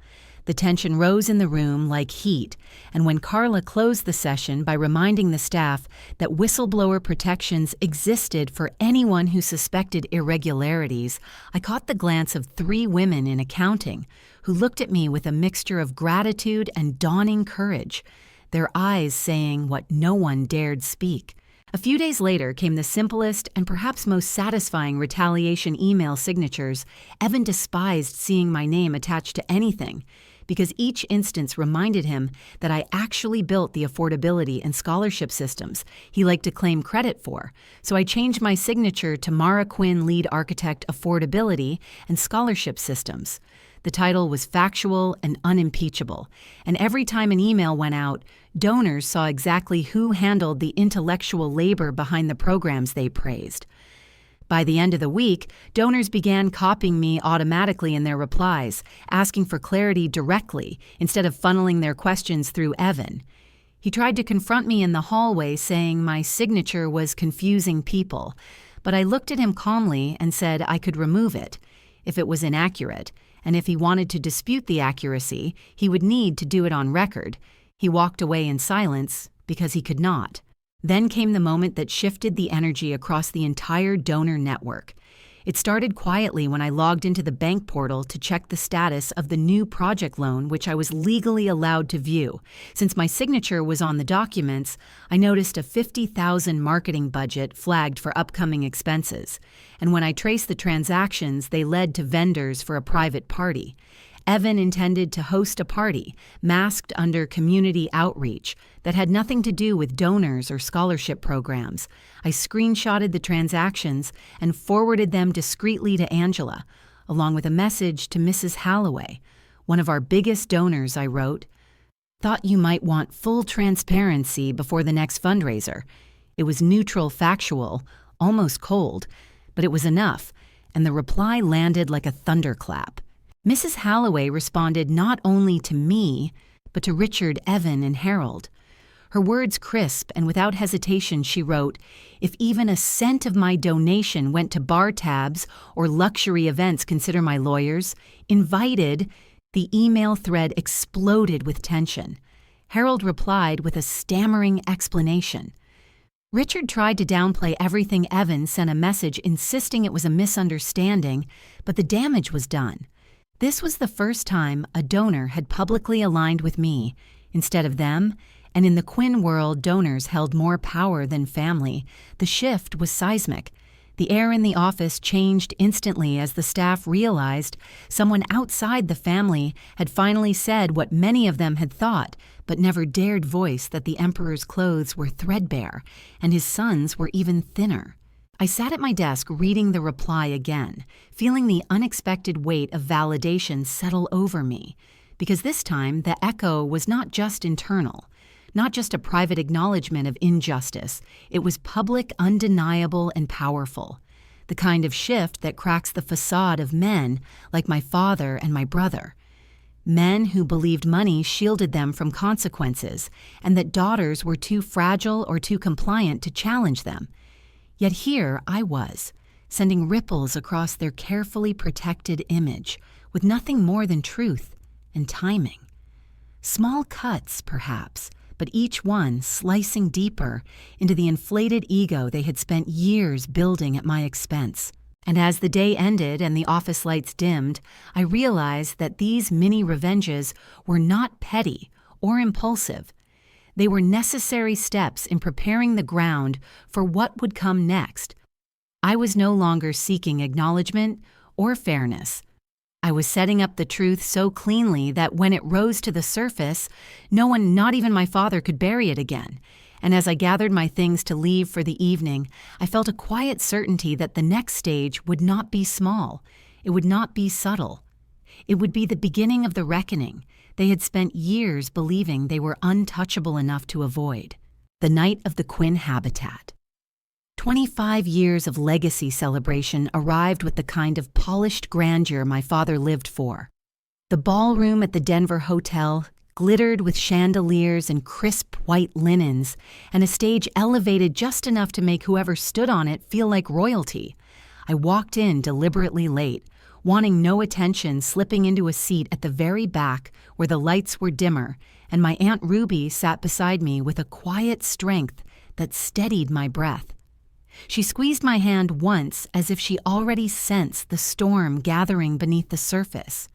Speaker 1: The tension rose in the room like heat, and when Carla closed the session by reminding the staff that whistleblower protections existed for anyone who suspected irregularities, I caught the glance of 3 women in accounting who looked at me with a mixture of gratitude and dawning courage, their eyes saying what no one dared speak. A few days later came the simplest and perhaps most satisfying retaliation email signatures. Evan despised seeing my name attached to anything, because each instance reminded him that I actually built the affordability and scholarship systems he liked to claim credit for. So I changed my signature to Mara Quinn, Lead Architect, Affordability and Scholarship Systems. The title was factual and unimpeachable, and every time an email went out, donors saw exactly who handled the intellectual labor behind the programs they praised. By the end of the week, donors began copying me automatically in their replies, asking for clarity directly instead of funneling their questions through Evan. He tried to confront me in the hallway, saying my signature was confusing people, but I looked at him calmly and said I could remove it if it was inaccurate, and if he wanted to dispute the accuracy, he would need to do it on record. He walked away in silence because he could not. Then came the moment that shifted the energy across the entire donor network. It started quietly when I logged into the bank portal to check the status of the new project loan, which I was legally allowed to view. Since my signature was on the documents, I noticed a $50,000 marketing budget flagged for upcoming expenses. And when I traced the transactions, they led to vendors for a private party. Evan intended to host a party, masked under community outreach, that had nothing to do with donors or scholarship programs. I screenshotted the transactions and forwarded them discreetly to Angela, along with a message to Mrs. Halloway, one of our biggest donors. I wrote, "Thought you might want full transparency before the next fundraiser." It was neutral, factual, almost cold, but it was enough, and the reply landed like a thunderclap. Mrs. Halloway responded not only to me, but to Richard, Evan, and Harold. Her words crisp, and without hesitation she wrote, "If even a cent of my donation went to bar tabs or luxury events, consider my lawyers invited." The email thread exploded with tension. Harold replied with a stammering explanation. Richard tried to downplay everything. Evan sent a message insisting it was a misunderstanding, but the damage was done. This was the first time a donor had publicly aligned with me instead of them, and in the Quinn world, donors held more power than family. The shift was seismic. The air in the office changed instantly as the staff realized someone outside the family had finally said what many of them had thought, but never dared voice, that the emperor's clothes were threadbare and his sons were even thinner. I sat at my desk reading the reply again, feeling the unexpected weight of validation settle over me, because this time the echo was not just internal, not just a private acknowledgement of injustice. It was public, undeniable, and powerful. The kind of shift that cracks the facade of men like my father and my brother. Men who believed money shielded them from consequences, and that daughters were too fragile or too compliant to challenge them. Yet here I was, sending ripples across their carefully protected image, with nothing more than truth and timing. Small cuts, perhaps, but each one slicing deeper into the inflated ego they had spent years building at my expense. And as the day ended and the office lights dimmed, I realized that these mini revenges were not petty or impulsive. They were necessary steps in preparing the ground for what would come next. I was no longer seeking acknowledgement or fairness. I was setting up the truth so cleanly that when it rose to the surface, no one, not even my father, could bury it again. And as I gathered my things to leave for the evening, I felt a quiet certainty that the next stage would not be small. It would not be subtle. It would be the beginning of the reckoning they had spent years believing they were untouchable enough to avoid. The night of the Quinn habitat. 25 years of legacy celebration arrived with the kind of polished grandeur my father lived for. The ballroom at the Denver Hotel glittered with chandeliers and crisp white linens, and a stage elevated just enough to make whoever stood on it feel like royalty. I walked in deliberately late, wanting no attention, slipping into a seat at the very back where the lights were dimmer, and my Aunt Ruby sat beside me with a quiet strength that steadied my breath. She squeezed my hand once as if she already sensed the storm gathering beneath the surface.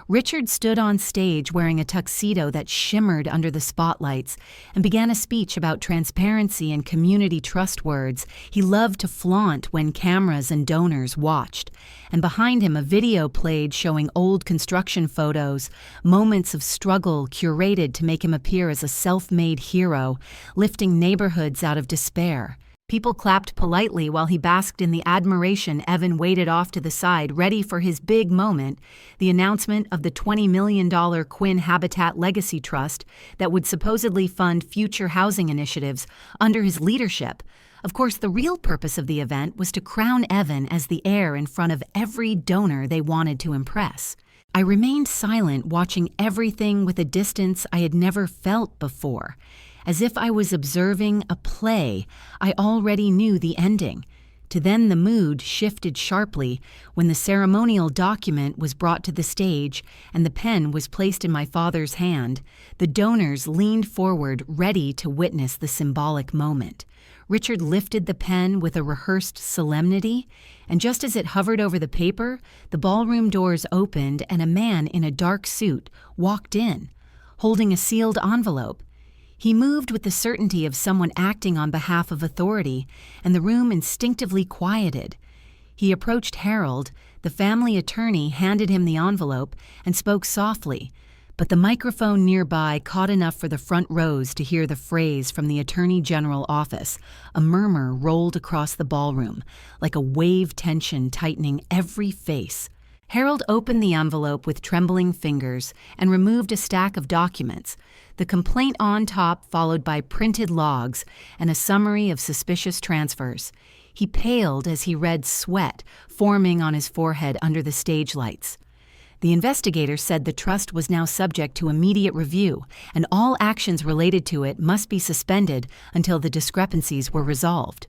Speaker 1: Richard stood on stage wearing a tuxedo that shimmered under the spotlights and began a speech about transparency and community trust words he loved to flaunt when cameras and donors watched. And behind him, a video played showing old construction photos, moments of struggle curated to make him appear as a self-made hero, lifting neighborhoods out of despair. People clapped politely while he basked in the admiration. Evan waited off to the side, ready for his big moment, the announcement of the $20 million Quinn Habitat Legacy Trust that would supposedly fund future housing initiatives under his leadership. Of course, the real purpose of the event was to crown Evan as the heir in front of every donor they wanted to impress. I remained silent, watching everything with a distance I had never felt before. As if I was observing a play, I already knew the ending. To then the mood shifted sharply when the ceremonial document was brought to the stage and the pen was placed in my father's hand. The donors leaned forward, ready to witness the symbolic moment. Richard lifted the pen with a rehearsed solemnity, and just as it hovered over the paper, the ballroom doors opened and a man in a dark suit walked in, holding a sealed envelope. He moved with the certainty of someone acting on behalf of authority, and the room instinctively quieted. He approached Harold. The family attorney handed him the envelope and spoke softly, but the microphone nearby caught enough for the front rows to hear the phrase from the Attorney General office. A murmur rolled across the ballroom, like a wave tension tightening every face. Harold opened the envelope with trembling fingers and removed a stack of documents, the complaint on top followed by printed logs and a summary of suspicious transfers. He paled as he read, sweat forming on his forehead under the stage lights. The investigator said the trust was now subject to immediate review, and all actions related to it must be suspended until the discrepancies were resolved.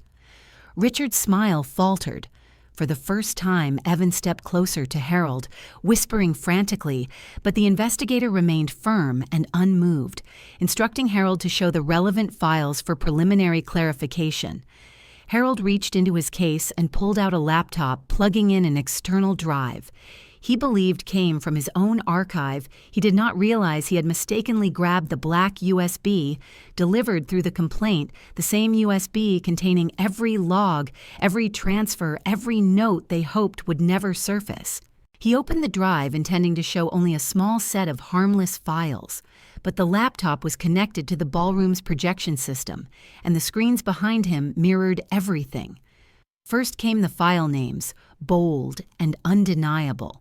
Speaker 1: Richard's smile faltered. For the first time, Evan stepped closer to Harold, whispering frantically, but the investigator remained firm and unmoved, instructing Harold to show the relevant files for preliminary clarification. Harold reached into his case and pulled out a laptop, plugging in an external drive he believed came from his own archive. He did not realize he had mistakenly grabbed the black USB delivered through the complaint, the same USB containing every log, every transfer, every note they hoped would never surface. He opened the drive intending to show only a small set of harmless files, but the laptop was connected to the ballroom's projection system, and the screens behind him mirrored everything. First came the file names, bold and undeniable.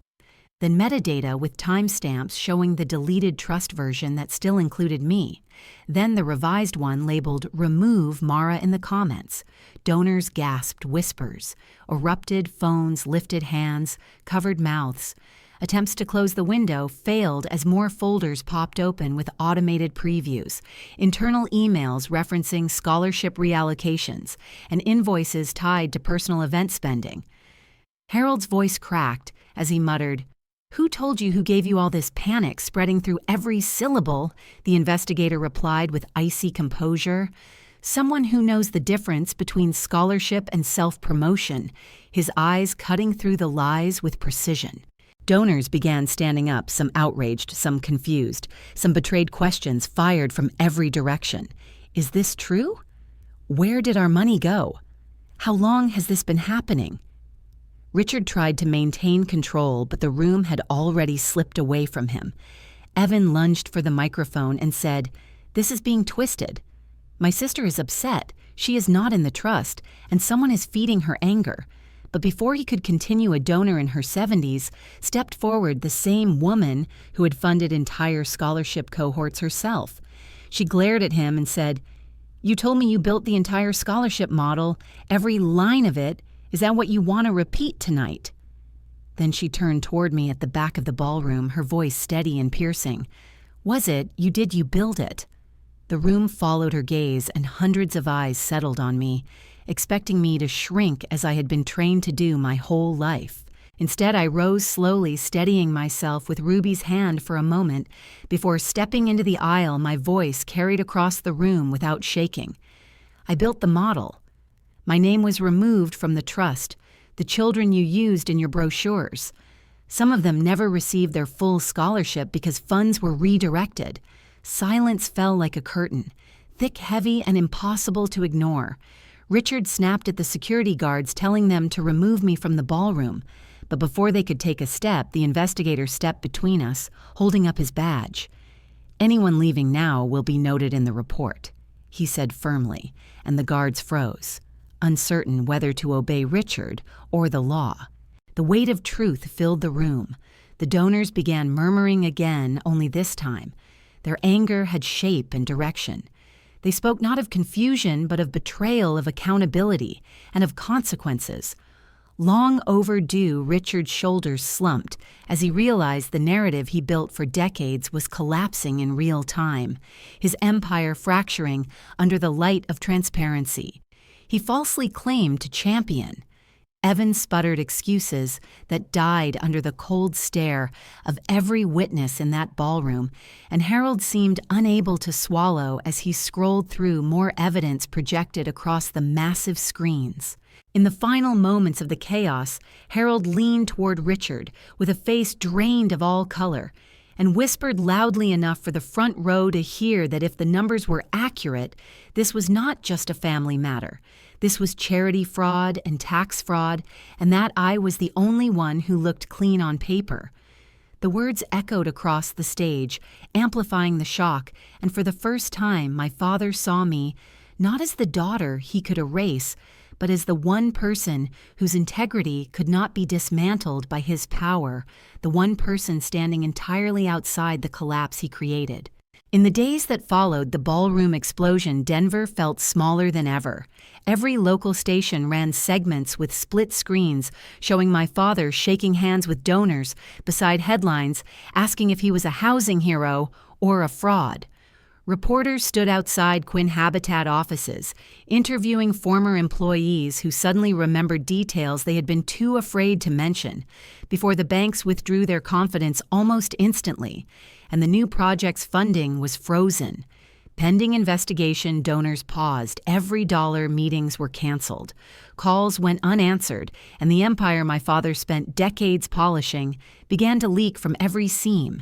Speaker 1: Then metadata with timestamps showing the deleted trust version that still included me. Then the revised one labeled "Remove Mara in the comments." Donors gasped whispers, erupted phones, lifted hands, covered mouths. Attempts to close the window failed as more folders popped open with automated previews, internal emails referencing scholarship reallocations, and invoices tied to personal event spending. Harold's voice cracked as he muttered, "Who told you who gave you all this panic spreading through every syllable?" The investigator replied with icy composure. "Someone who knows the difference between scholarship and self-promotion," his eyes cutting through the lies with precision. Donors began standing up, some outraged, some confused, some betrayed questions fired from every direction. Is this true? Where did our money go? How long has this been happening? Richard tried to maintain control, but the room had already slipped away from him. Evan lunged for the microphone and said, "This is being twisted. My sister is upset. She is not in the trust, and someone is feeding her anger." But before he could continue, a donor in her 70s stepped forward, the same woman who had funded entire scholarship cohorts herself. She glared at him and said, "You told me you built the entire scholarship model, every line of it. Is that what you want to repeat tonight?" Then she turned toward me at the back of the ballroom, her voice steady and piercing. "Was it? You build it?" The room followed her gaze, and hundreds of eyes settled on me, expecting me to shrink as I had been trained to do my whole life. Instead, I rose slowly, steadying myself with Ruby's hand for a moment. Before stepping into the aisle, my voice carried across the room without shaking. "I built the model. My name was removed from the trust, the children you used in your brochures. Some of them never received their full scholarship because funds were redirected. Silence fell like a curtain, thick, heavy, and impossible to ignore. Richard snapped at the security guards, telling them to remove me from the ballroom. But before they could take a step, the investigator stepped between us, holding up his badge. "Anyone leaving now will be noted in the report," he said firmly, and the guards froze, uncertain whether to obey Richard or the law. The weight of truth filled the room. The donors began murmuring again, only this time. Their anger had shape and direction. They spoke not of confusion, but of betrayal, of accountability, and of consequences. Long overdue, Richard's shoulders slumped as he realized the narrative he built for decades was collapsing in real time, his empire fracturing under the light of transparency. He falsely claimed to champion. Evan sputtered excuses that died under the cold stare of every witness in that ballroom, and Harold seemed unable to swallow as he scrolled through more evidence projected across the massive screens. In the final moments of the chaos, Harold leaned toward Richard with a face drained of all color and whispered loudly enough for the front row to hear that if the numbers were accurate, this was not just a family matter. This was charity fraud and tax fraud, and that I was the only one who looked clean on paper. The words echoed across the stage, amplifying the shock, and for the first time my father saw me not as the daughter he could erase, but as the one person whose integrity could not be dismantled by his power, the one person standing entirely outside the collapse he created. In the days that followed the ballroom explosion, Denver felt smaller than ever. Every local station ran segments with split screens showing my father shaking hands with donors beside headlines asking if he was a housing hero or a fraud. Reporters stood outside Quinn Habitat offices, interviewing former employees who suddenly remembered details they had been too afraid to mention, before the banks withdrew their confidence almost instantly, and the new project's funding was frozen. Pending investigation, donors paused. Every dollar, meetings were canceled. Calls went unanswered, and the empire my father spent decades polishing began to leak from every seam.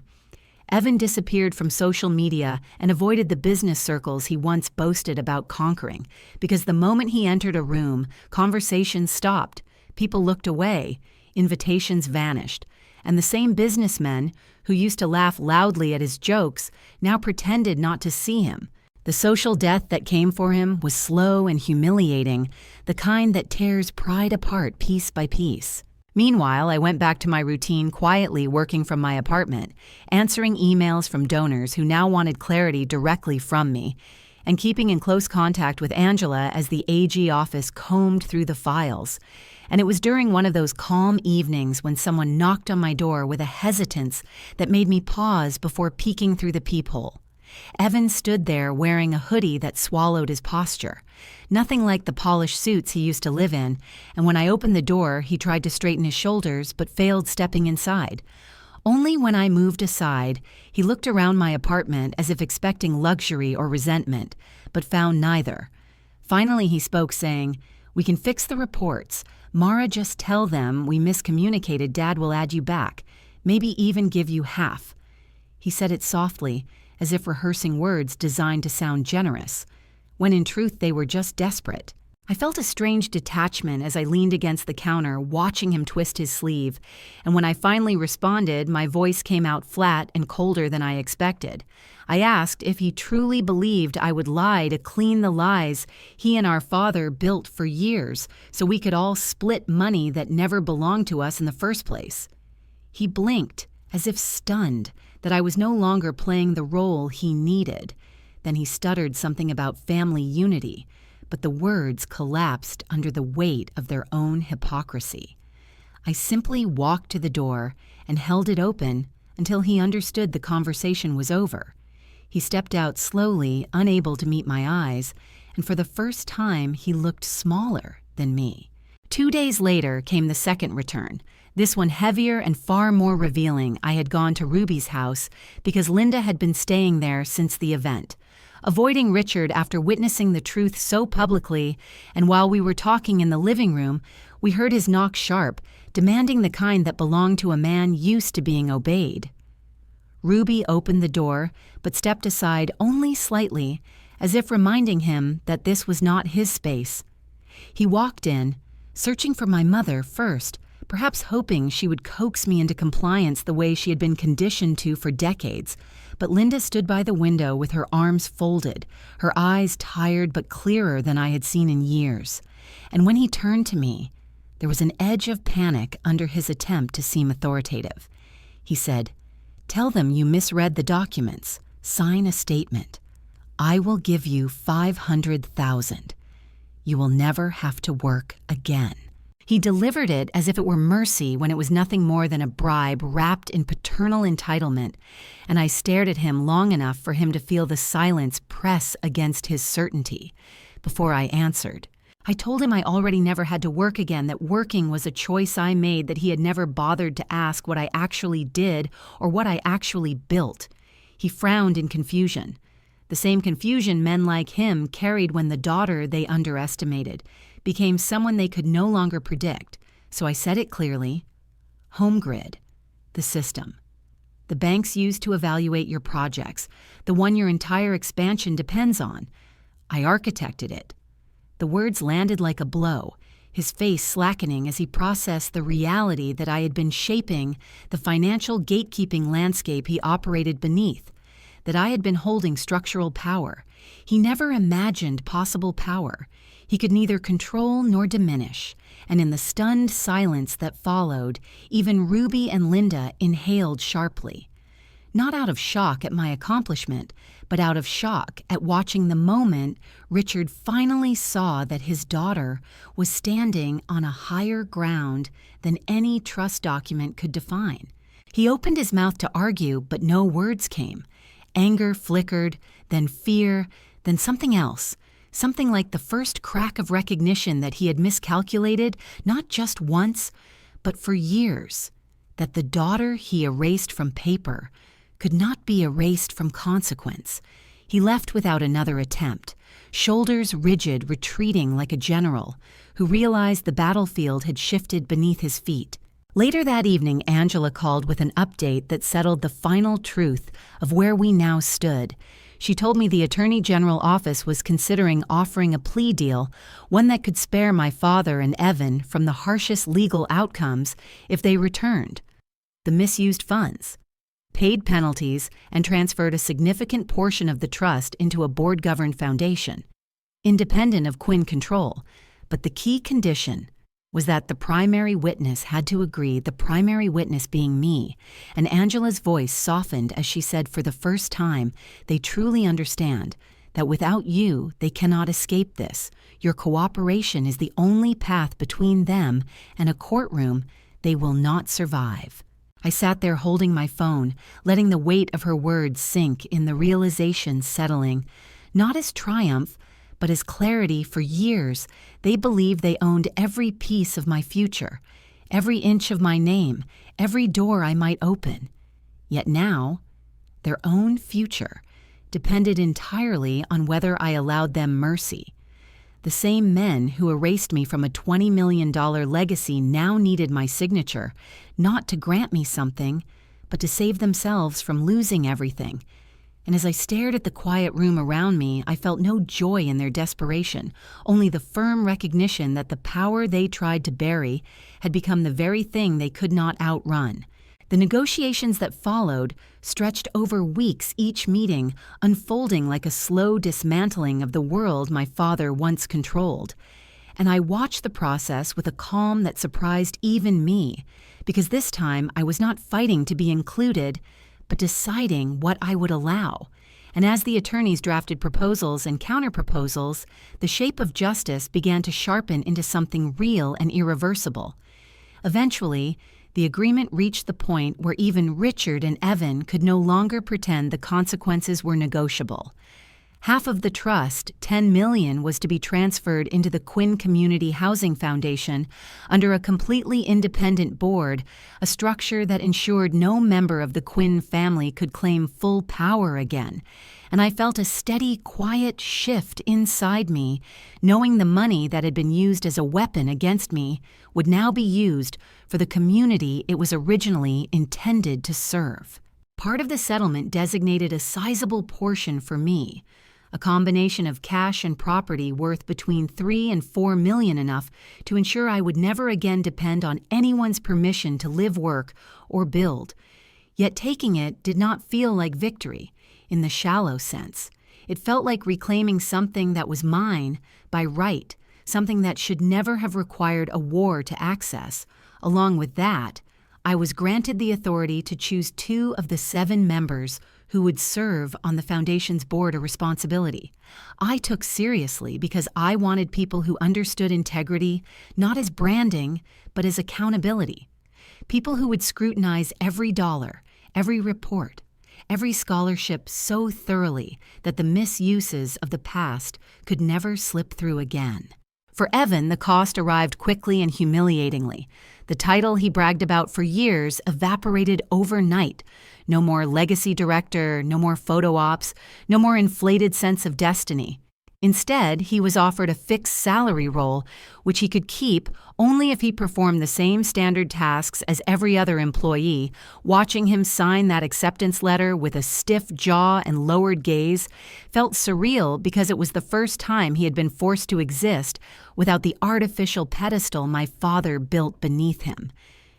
Speaker 1: Evan disappeared from social media and avoided the business circles he once boasted about conquering, because the moment he entered a room, conversations stopped, people looked away, invitations vanished, and the same businessmen who used to laugh loudly at his jokes now pretended not to see him. The social death that came for him was slow and humiliating, the kind that tears pride apart piece by piece. Meanwhile, I went back to my routine, quietly working from my apartment, answering emails from donors who now wanted clarity directly from me, and keeping in close contact with Angela as the AG office combed through the files. And it was during one of those calm evenings when someone knocked on my door with a hesitance that made me pause before peeking through the peephole. Evan stood there wearing a hoodie that swallowed his posture. Nothing like the polished suits he used to live in, and when I opened the door, he tried to straighten his shoulders but failed stepping inside. Only when I moved aside, he looked around my apartment as if expecting luxury or resentment, but found neither. Finally, he spoke, saying, "We can fix the reports. Mara, just tell them we miscommunicated. Dad will add you back, maybe even give you half." He said it softly, as if rehearsing words designed to sound generous, when in truth they were just desperate. I felt a strange detachment as I leaned against the counter, watching him twist his sleeve, and when I finally responded, my voice came out flat and colder than I expected. I asked if he truly believed I would lie to clean the lies he and our father built for years so we could all split money that never belonged to us in the first place. He blinked, as if stunned that I was no longer playing the role he needed. Then he stuttered something about family unity, but the words collapsed under the weight of their own hypocrisy. I simply walked to the door and held it open until he understood the conversation was over. He stepped out slowly, unable to meet my eyes, and for the first time he looked smaller than me. 2 days later came the second return. This one heavier and far more revealing. I had gone to Ruby's house because Linda had been staying there since the event. Avoiding Richard after witnessing the truth so publicly, and while we were talking in the living room, we heard his knock sharp, demanding the kind that belonged to a man used to being obeyed. Ruby opened the door, but stepped aside only slightly, as if reminding him that this was not his space. He walked in, searching for my mother first, perhaps hoping she would coax me into compliance the way she had been conditioned to for decades. But Linda stood by the window with her arms folded, her eyes tired but clearer than I had seen in years. And when he turned to me, there was an edge of panic under his attempt to seem authoritative. He said, "Tell them you misread the documents. Sign a statement. I will give you $500,000. You will never have to work again." He delivered it as if it were mercy when it was nothing more than a bribe wrapped in paternal entitlement, and I stared at him long enough for him to feel the silence press against his certainty. Before I answered, I told him I already never had to work again, that working was a choice I made, that he had never bothered to ask what I actually did or what I actually built. He frowned in confusion. The same confusion men like him carried when the daughter they underestimated became someone they could no longer predict. So I said it clearly. HomeGrid, the system. The banks use to evaluate your projects, the one your entire expansion depends on. I architected it. The words landed like a blow, his face slackening as he processed the reality that I had been shaping the financial gatekeeping landscape he operated beneath, that I had been holding structural power. He never imagined possible power. He could neither control nor diminish, and in the stunned silence that followed, even Ruby and Linda inhaled sharply. Not out of shock at my accomplishment, but out of shock at watching the moment Richard finally saw that his daughter was standing on a higher ground than any trust document could define. He opened his mouth to argue, but no words came. Anger flickered, then fear, then something else. Something like the first crack of recognition that he had miscalculated, not just once, but for years, that the daughter he erased from paper could not be erased from consequence. He left without another attempt, shoulders rigid, retreating like a general who realized the battlefield had shifted beneath his feet. Later that evening, Angela called with an update that settled the final truth of where we now stood. She told me the Attorney General office was considering offering a plea deal, one that could spare my father and Evan from the harshest legal outcomes if they returned the misused funds, paid penalties, and transferred a significant portion of the trust into a board-governed foundation, independent of Quinn control. But the key condition was that the primary witness had to agree, the primary witness being me, and Angela's voice softened as she said, for the first time, they truly understand that without you, they cannot escape this. Your cooperation is the only path between them and a courtroom they will not survive. I sat there holding my phone, letting the weight of her words sink in, the realization settling, not as triumph, but as clarity. For years, they believed they owned every piece of my future, every inch of my name, every door I might open. Yet now, their own future depended entirely on whether I allowed them mercy. The same men who erased me from a $20 million legacy now needed my signature, not to grant me something, but to save themselves from losing everything. And as I stared at the quiet room around me, I felt no joy in their desperation, only the firm recognition that the power they tried to bury had become the very thing they could not outrun. The negotiations that followed stretched over weeks, each meeting unfolding like a slow dismantling of the world my father once controlled. And I watched the process with a calm that surprised even me, because this time I was not fighting to be included, but deciding what I would allow. And as the attorneys drafted proposals and counterproposals, the shape of justice began to sharpen into something real and irreversible. Eventually, the agreement reached the point where even Richard and Evan could no longer pretend the consequences were negotiable. Half of the trust, $10 million, was to be transferred into the Quinn Community Housing Foundation under a completely independent board, a structure that ensured no member of the Quinn family could claim full power again. And I felt a steady, quiet shift inside me, knowing the money that had been used as a weapon against me would now be used for the community it was originally intended to serve. Part of the settlement designated a sizable portion for me, a combination of cash and property worth between $3 and $4 million, enough to ensure I would never again depend on anyone's permission to live, work, or build. Yet taking it did not feel like victory, in the shallow sense. It felt like reclaiming something that was mine by right, something that should never have required a war to access. Along with that, I was granted the authority to choose 2 of the 7 members who would serve on the foundation's board, a responsibility I took seriously because I wanted people who understood integrity not as branding, but as accountability. People who would scrutinize every dollar, every report, every scholarship so thoroughly that the misuses of the past could never slip through again. For Evan, the cost arrived quickly and humiliatingly. The title he bragged about for years evaporated overnight. No more legacy director, no more photo ops, no more inflated sense of destiny. Instead, he was offered a fixed salary role, which he could keep only if he performed the same standard tasks as every other employee. Watching him sign that acceptance letter with a stiff jaw and lowered gaze felt surreal because it was the first time he had been forced to exist without the artificial pedestal my father built beneath him.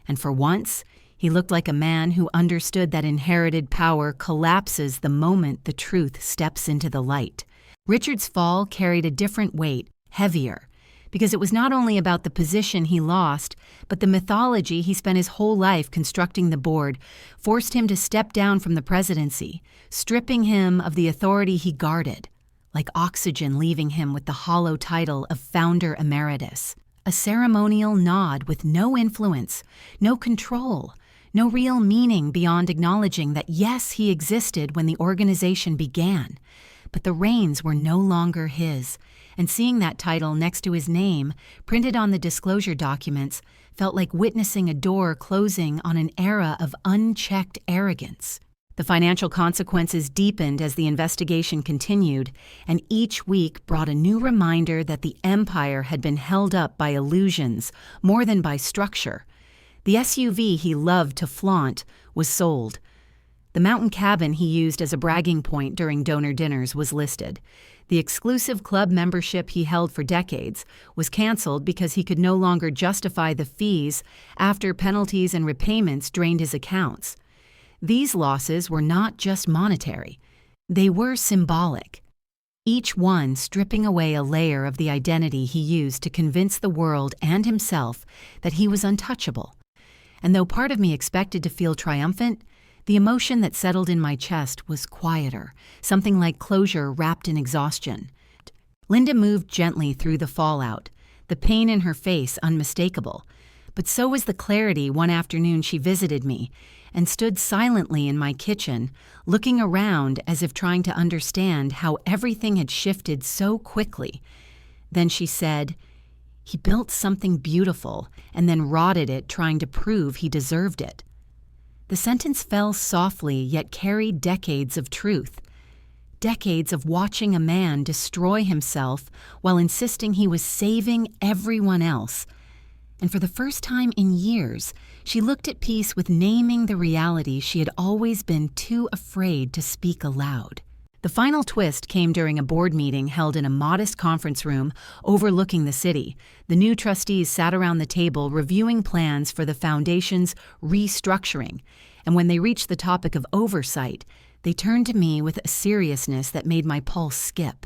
Speaker 1: And for once, he looked like a man who understood that inherited power collapses the moment the truth steps into the light. Richard's fall carried a different weight, heavier, because it was not only about the position he lost, but the mythology he spent his whole life constructing. The board forced him to step down from the presidency, stripping him of the authority he guarded, like oxygen leaving him with the hollow title of founder emeritus. A ceremonial nod with no influence, no control, no real meaning beyond acknowledging that yes, he existed when the organization began, but the reins were no longer his, and seeing that title next to his name, printed on the disclosure documents, felt like witnessing a door closing on an era of unchecked arrogance. The financial consequences deepened as the investigation continued, and each week brought a new reminder that the empire had been held up by illusions more than by structure. The SUV he loved to flaunt was sold. The mountain cabin he used as a bragging point during donor dinners was listed. The exclusive club membership he held for decades was canceled because he could no longer justify the fees after penalties and repayments drained his accounts. These losses were not just monetary. They were symbolic, each one stripping away a layer of the identity he used to convince the world and himself that he was untouchable. And though part of me expected to feel triumphant, the emotion that settled in my chest was quieter, something like closure wrapped in exhaustion. Linda moved gently through the fallout, the pain in her face unmistakable. But so was the clarity one afternoon she visited me and stood silently in my kitchen, looking around as if trying to understand how everything had shifted so quickly. Then she said, "He built something beautiful and then rotted it trying to prove he deserved it." The sentence fell softly yet carried decades of truth. Decades of watching a man destroy himself while insisting he was saving everyone else. And for the first time in years, she looked at peace with naming the reality she had always been too afraid to speak aloud. The final twist came during a board meeting held in a modest conference room overlooking the city. The new trustees sat around the table reviewing plans for the foundation's restructuring, and when they reached the topic of oversight, they turned to me with a seriousness that made my pulse skip.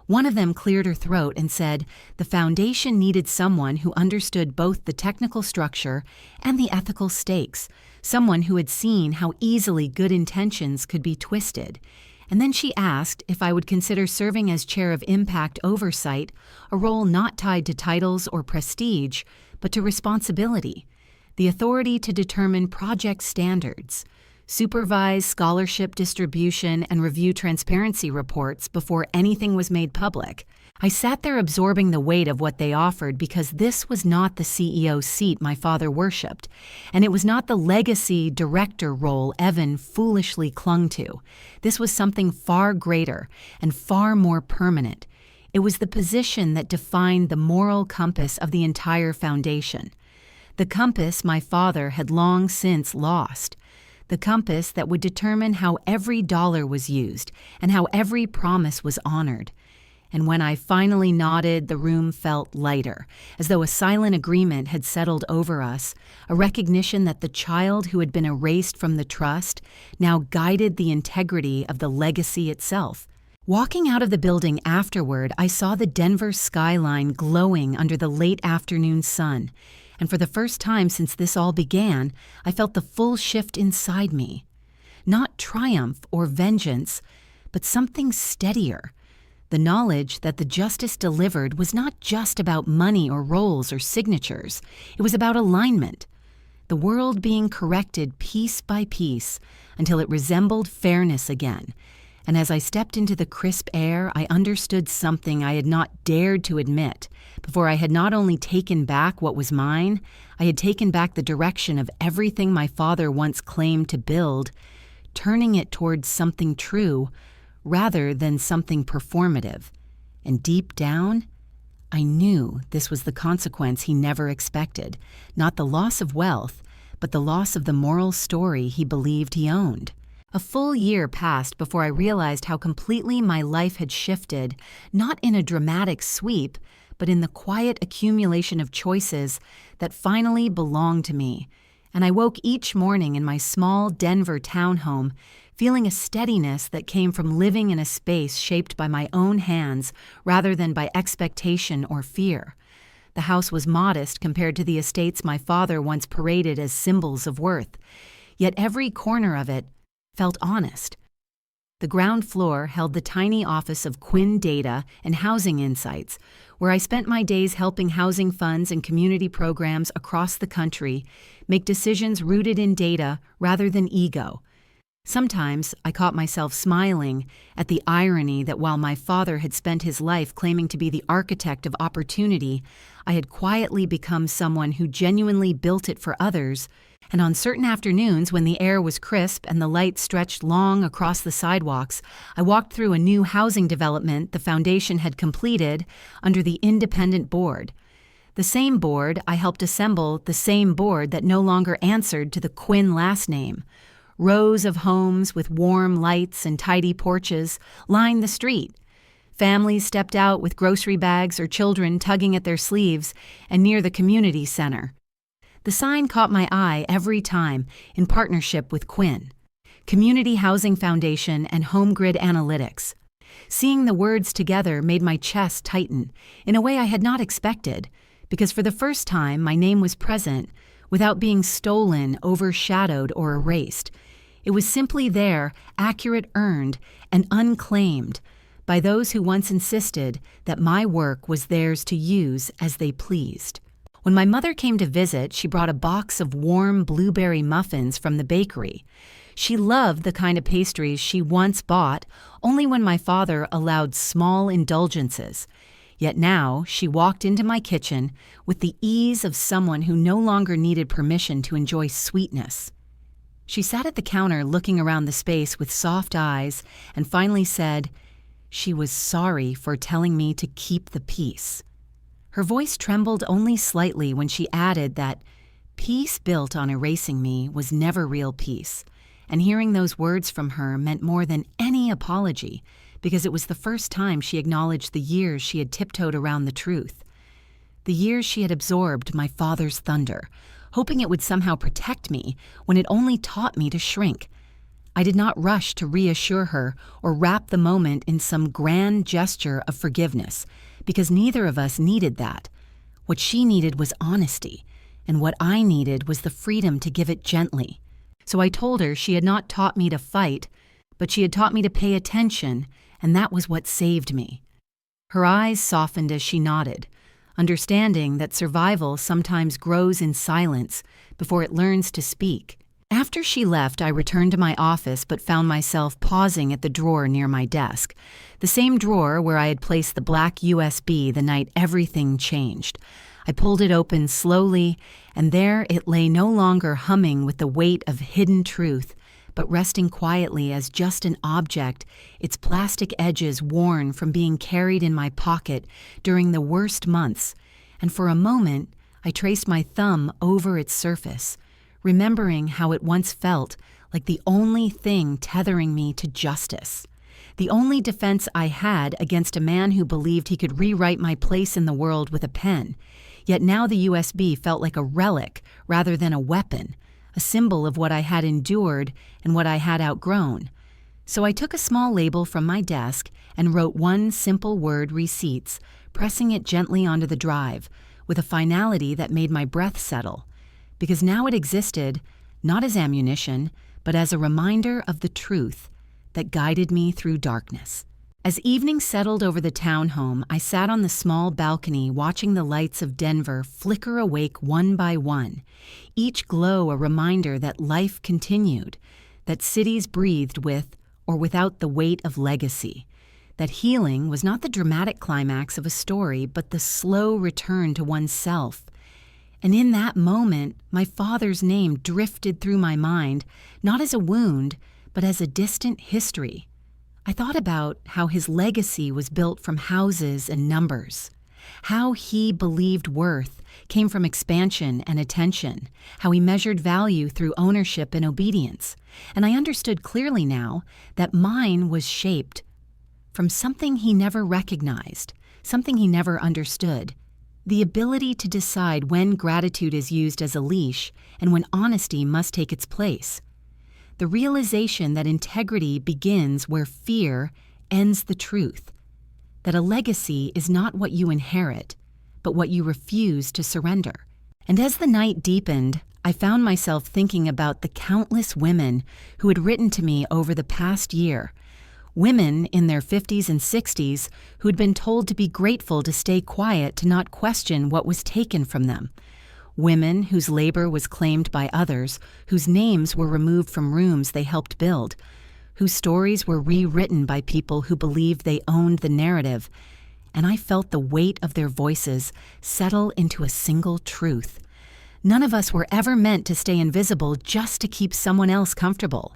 Speaker 1: One of them cleared her throat and said the foundation needed someone who understood both the technical structure and the ethical stakes, someone who had seen how easily good intentions could be twisted. And then she asked if I would consider serving as chair of Impact Oversight, a role not tied to titles or prestige, but to responsibility, the authority to determine project standards, supervise scholarship distribution, and review transparency reports before anything was made public. I sat there absorbing the weight of what they offered because this was not the CEO seat my father worshipped, and it was not the legacy director role Evan foolishly clung to. This was something far greater and far more permanent. It was the position that defined the moral compass of the entire foundation. The compass my father had long since lost. The compass that would determine how every dollar was used and how every promise was honored. And when I finally nodded, the room felt lighter, as though a silent agreement had settled over us, a recognition that the child who had been erased from the trust now guided the integrity of the legacy itself. Walking out of the building afterward, I saw the Denver skyline glowing under the late afternoon sun, and for the first time since this all began, I felt the full shift inside me. Not triumph or vengeance, but something steadier. The knowledge that the justice delivered was not just about money or roles or signatures. It was about alignment. The world being corrected piece by piece until it resembled fairness again. And as I stepped into the crisp air, I understood something I had not dared to admit. Before I had not only taken back what was mine, I had taken back the direction of everything my father once claimed to build, turning it towards something true, rather than something performative. And deep down, I knew this was the consequence he never expected, not the loss of wealth, but the loss of the moral story he believed he owned. A full year passed before I realized how completely my life had shifted, not in a dramatic sweep, but in the quiet accumulation of choices that finally belonged to me. And I woke each morning in my small Denver townhome feeling a steadiness that came from living in a space shaped by my own hands rather than by expectation or fear. The house was modest compared to the estates my father once paraded as symbols of worth, yet every corner of it felt honest. The ground floor held the tiny office of Quinn Data and Housing Insights, where I spent my days helping housing funds and community programs across the country make decisions rooted in data rather than ego. Sometimes I caught myself smiling at the irony that while my father had spent his life claiming to be the architect of opportunity, I had quietly become someone who genuinely built it for others. And on certain afternoons when the air was crisp and the light stretched long across the sidewalks, I walked through a new housing development the foundation had completed under the independent board. The same board I helped assemble, the same board that no longer answered to the Quinn last name. Rows of homes with warm lights and tidy porches lined the street. Families stepped out with grocery bags or children tugging at their sleeves, and near the community center. The sign caught my eye every time, in partnership with Quinn, Community Housing Foundation and Home Grid Analytics. Seeing the words together made my chest tighten, in a way I had not expected, because for the first time my name was present without being stolen, overshadowed, or erased. It was simply there, accurate, earned, and unclaimed by those who once insisted that my work was theirs to use as they pleased. When my mother came to visit, she brought a box of warm blueberry muffins from the bakery. She loved the kind of pastries she once bought only when my father allowed small indulgences. Yet now she walked into my kitchen with the ease of someone who no longer needed permission to enjoy sweetness. She sat at the counter looking around the space with soft eyes and finally said she was sorry for telling me to keep the peace. Her voice trembled only slightly when she added that peace built on erasing me was never real peace, and hearing those words from her meant more than any apology, because it was the first time she acknowledged the years she had tiptoed around the truth. The years she had absorbed my father's thunder, hoping it would somehow protect me when it only taught me to shrink. I did not rush to reassure her or wrap the moment in some grand gesture of forgiveness, because neither of us needed that. What she needed was honesty, and what I needed was the freedom to give it gently. So I told her she had not taught me to fight, but she had taught me to pay attention, and that was what saved me. Her eyes softened as she nodded, understanding that survival sometimes grows in silence before it learns to speak. After she left, I returned to my office but found myself pausing at the drawer near my desk, the same drawer where I had placed the black USB the night everything changed. I pulled it open slowly, and there it lay no longer humming with the weight of hidden truth, but resting quietly as just an object, its plastic edges worn from being carried in my pocket during the worst months. And for a moment, I traced my thumb over its surface, remembering how it once felt like the only thing tethering me to justice. The only defense I had against a man who believed he could rewrite my place in the world with a pen. Yet now the USB felt like a relic rather than a weapon, a symbol of what I had endured and what I had outgrown. So I took a small label from my desk and wrote one simple word, receipts, pressing it gently onto the drive, with a finality that made my breath settle. Because now it existed, not as ammunition, but as a reminder of the truth that guided me through darkness. As evening settled over the townhome, I sat on the small balcony watching the lights of Denver flicker awake one by one, each glow a reminder that life continued, that cities breathed with or without the weight of legacy, that healing was not the dramatic climax of a story but the slow return to oneself. And in that moment, my father's name drifted through my mind, not as a wound, but as a distant history. I thought about how his legacy was built from houses and numbers, how he believed worth came from expansion and attention, how he measured value through ownership and obedience. And I understood clearly now that mine was shaped from something he never recognized, something he never understood. The ability to decide when gratitude is used as a leash and when honesty must take its place. The realization that integrity begins where fear ends the truth. That a legacy is not what you inherit, but what you refuse to surrender. And as the night deepened, I found myself thinking about the countless women who had written to me over the past year. Women in their 50s and 60s who had been told to be grateful to stay quiet to not question what was taken from them. Women whose labor was claimed by others, whose names were removed from rooms they helped build, whose stories were rewritten by people who believed they owned the narrative. And I felt the weight of their voices settle into a single truth. None of us were ever meant to stay invisible just to keep someone else comfortable.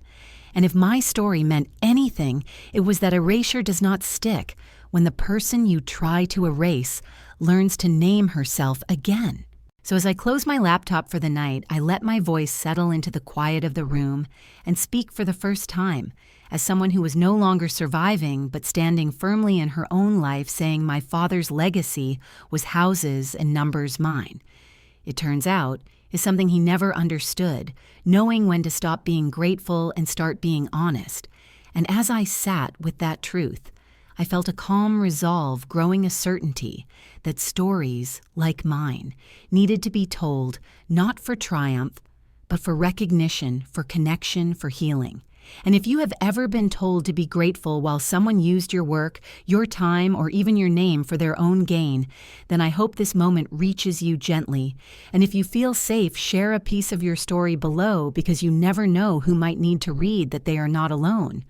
Speaker 1: And if my story meant anything, it was that erasure does not stick when the person you try to erase learns to name herself again. So as I closed my laptop for the night, I let my voice settle into the quiet of the room and speak for the first time, as someone who was no longer surviving but standing firmly in her own life, saying my father's legacy was houses and numbers mine. It turns out, is something he never understood, knowing when to stop being grateful and start being honest. And as I sat with that truth, I felt a calm resolve growing, a certainty that stories like mine needed to be told not for triumph, but for recognition, for connection, for healing. And if you have ever been told to be grateful while someone used your work, your time, or even your name for their own gain, then I hope this moment reaches you gently. And if you feel safe, share a piece of your story below, because you never know who might need to read that they are not alone.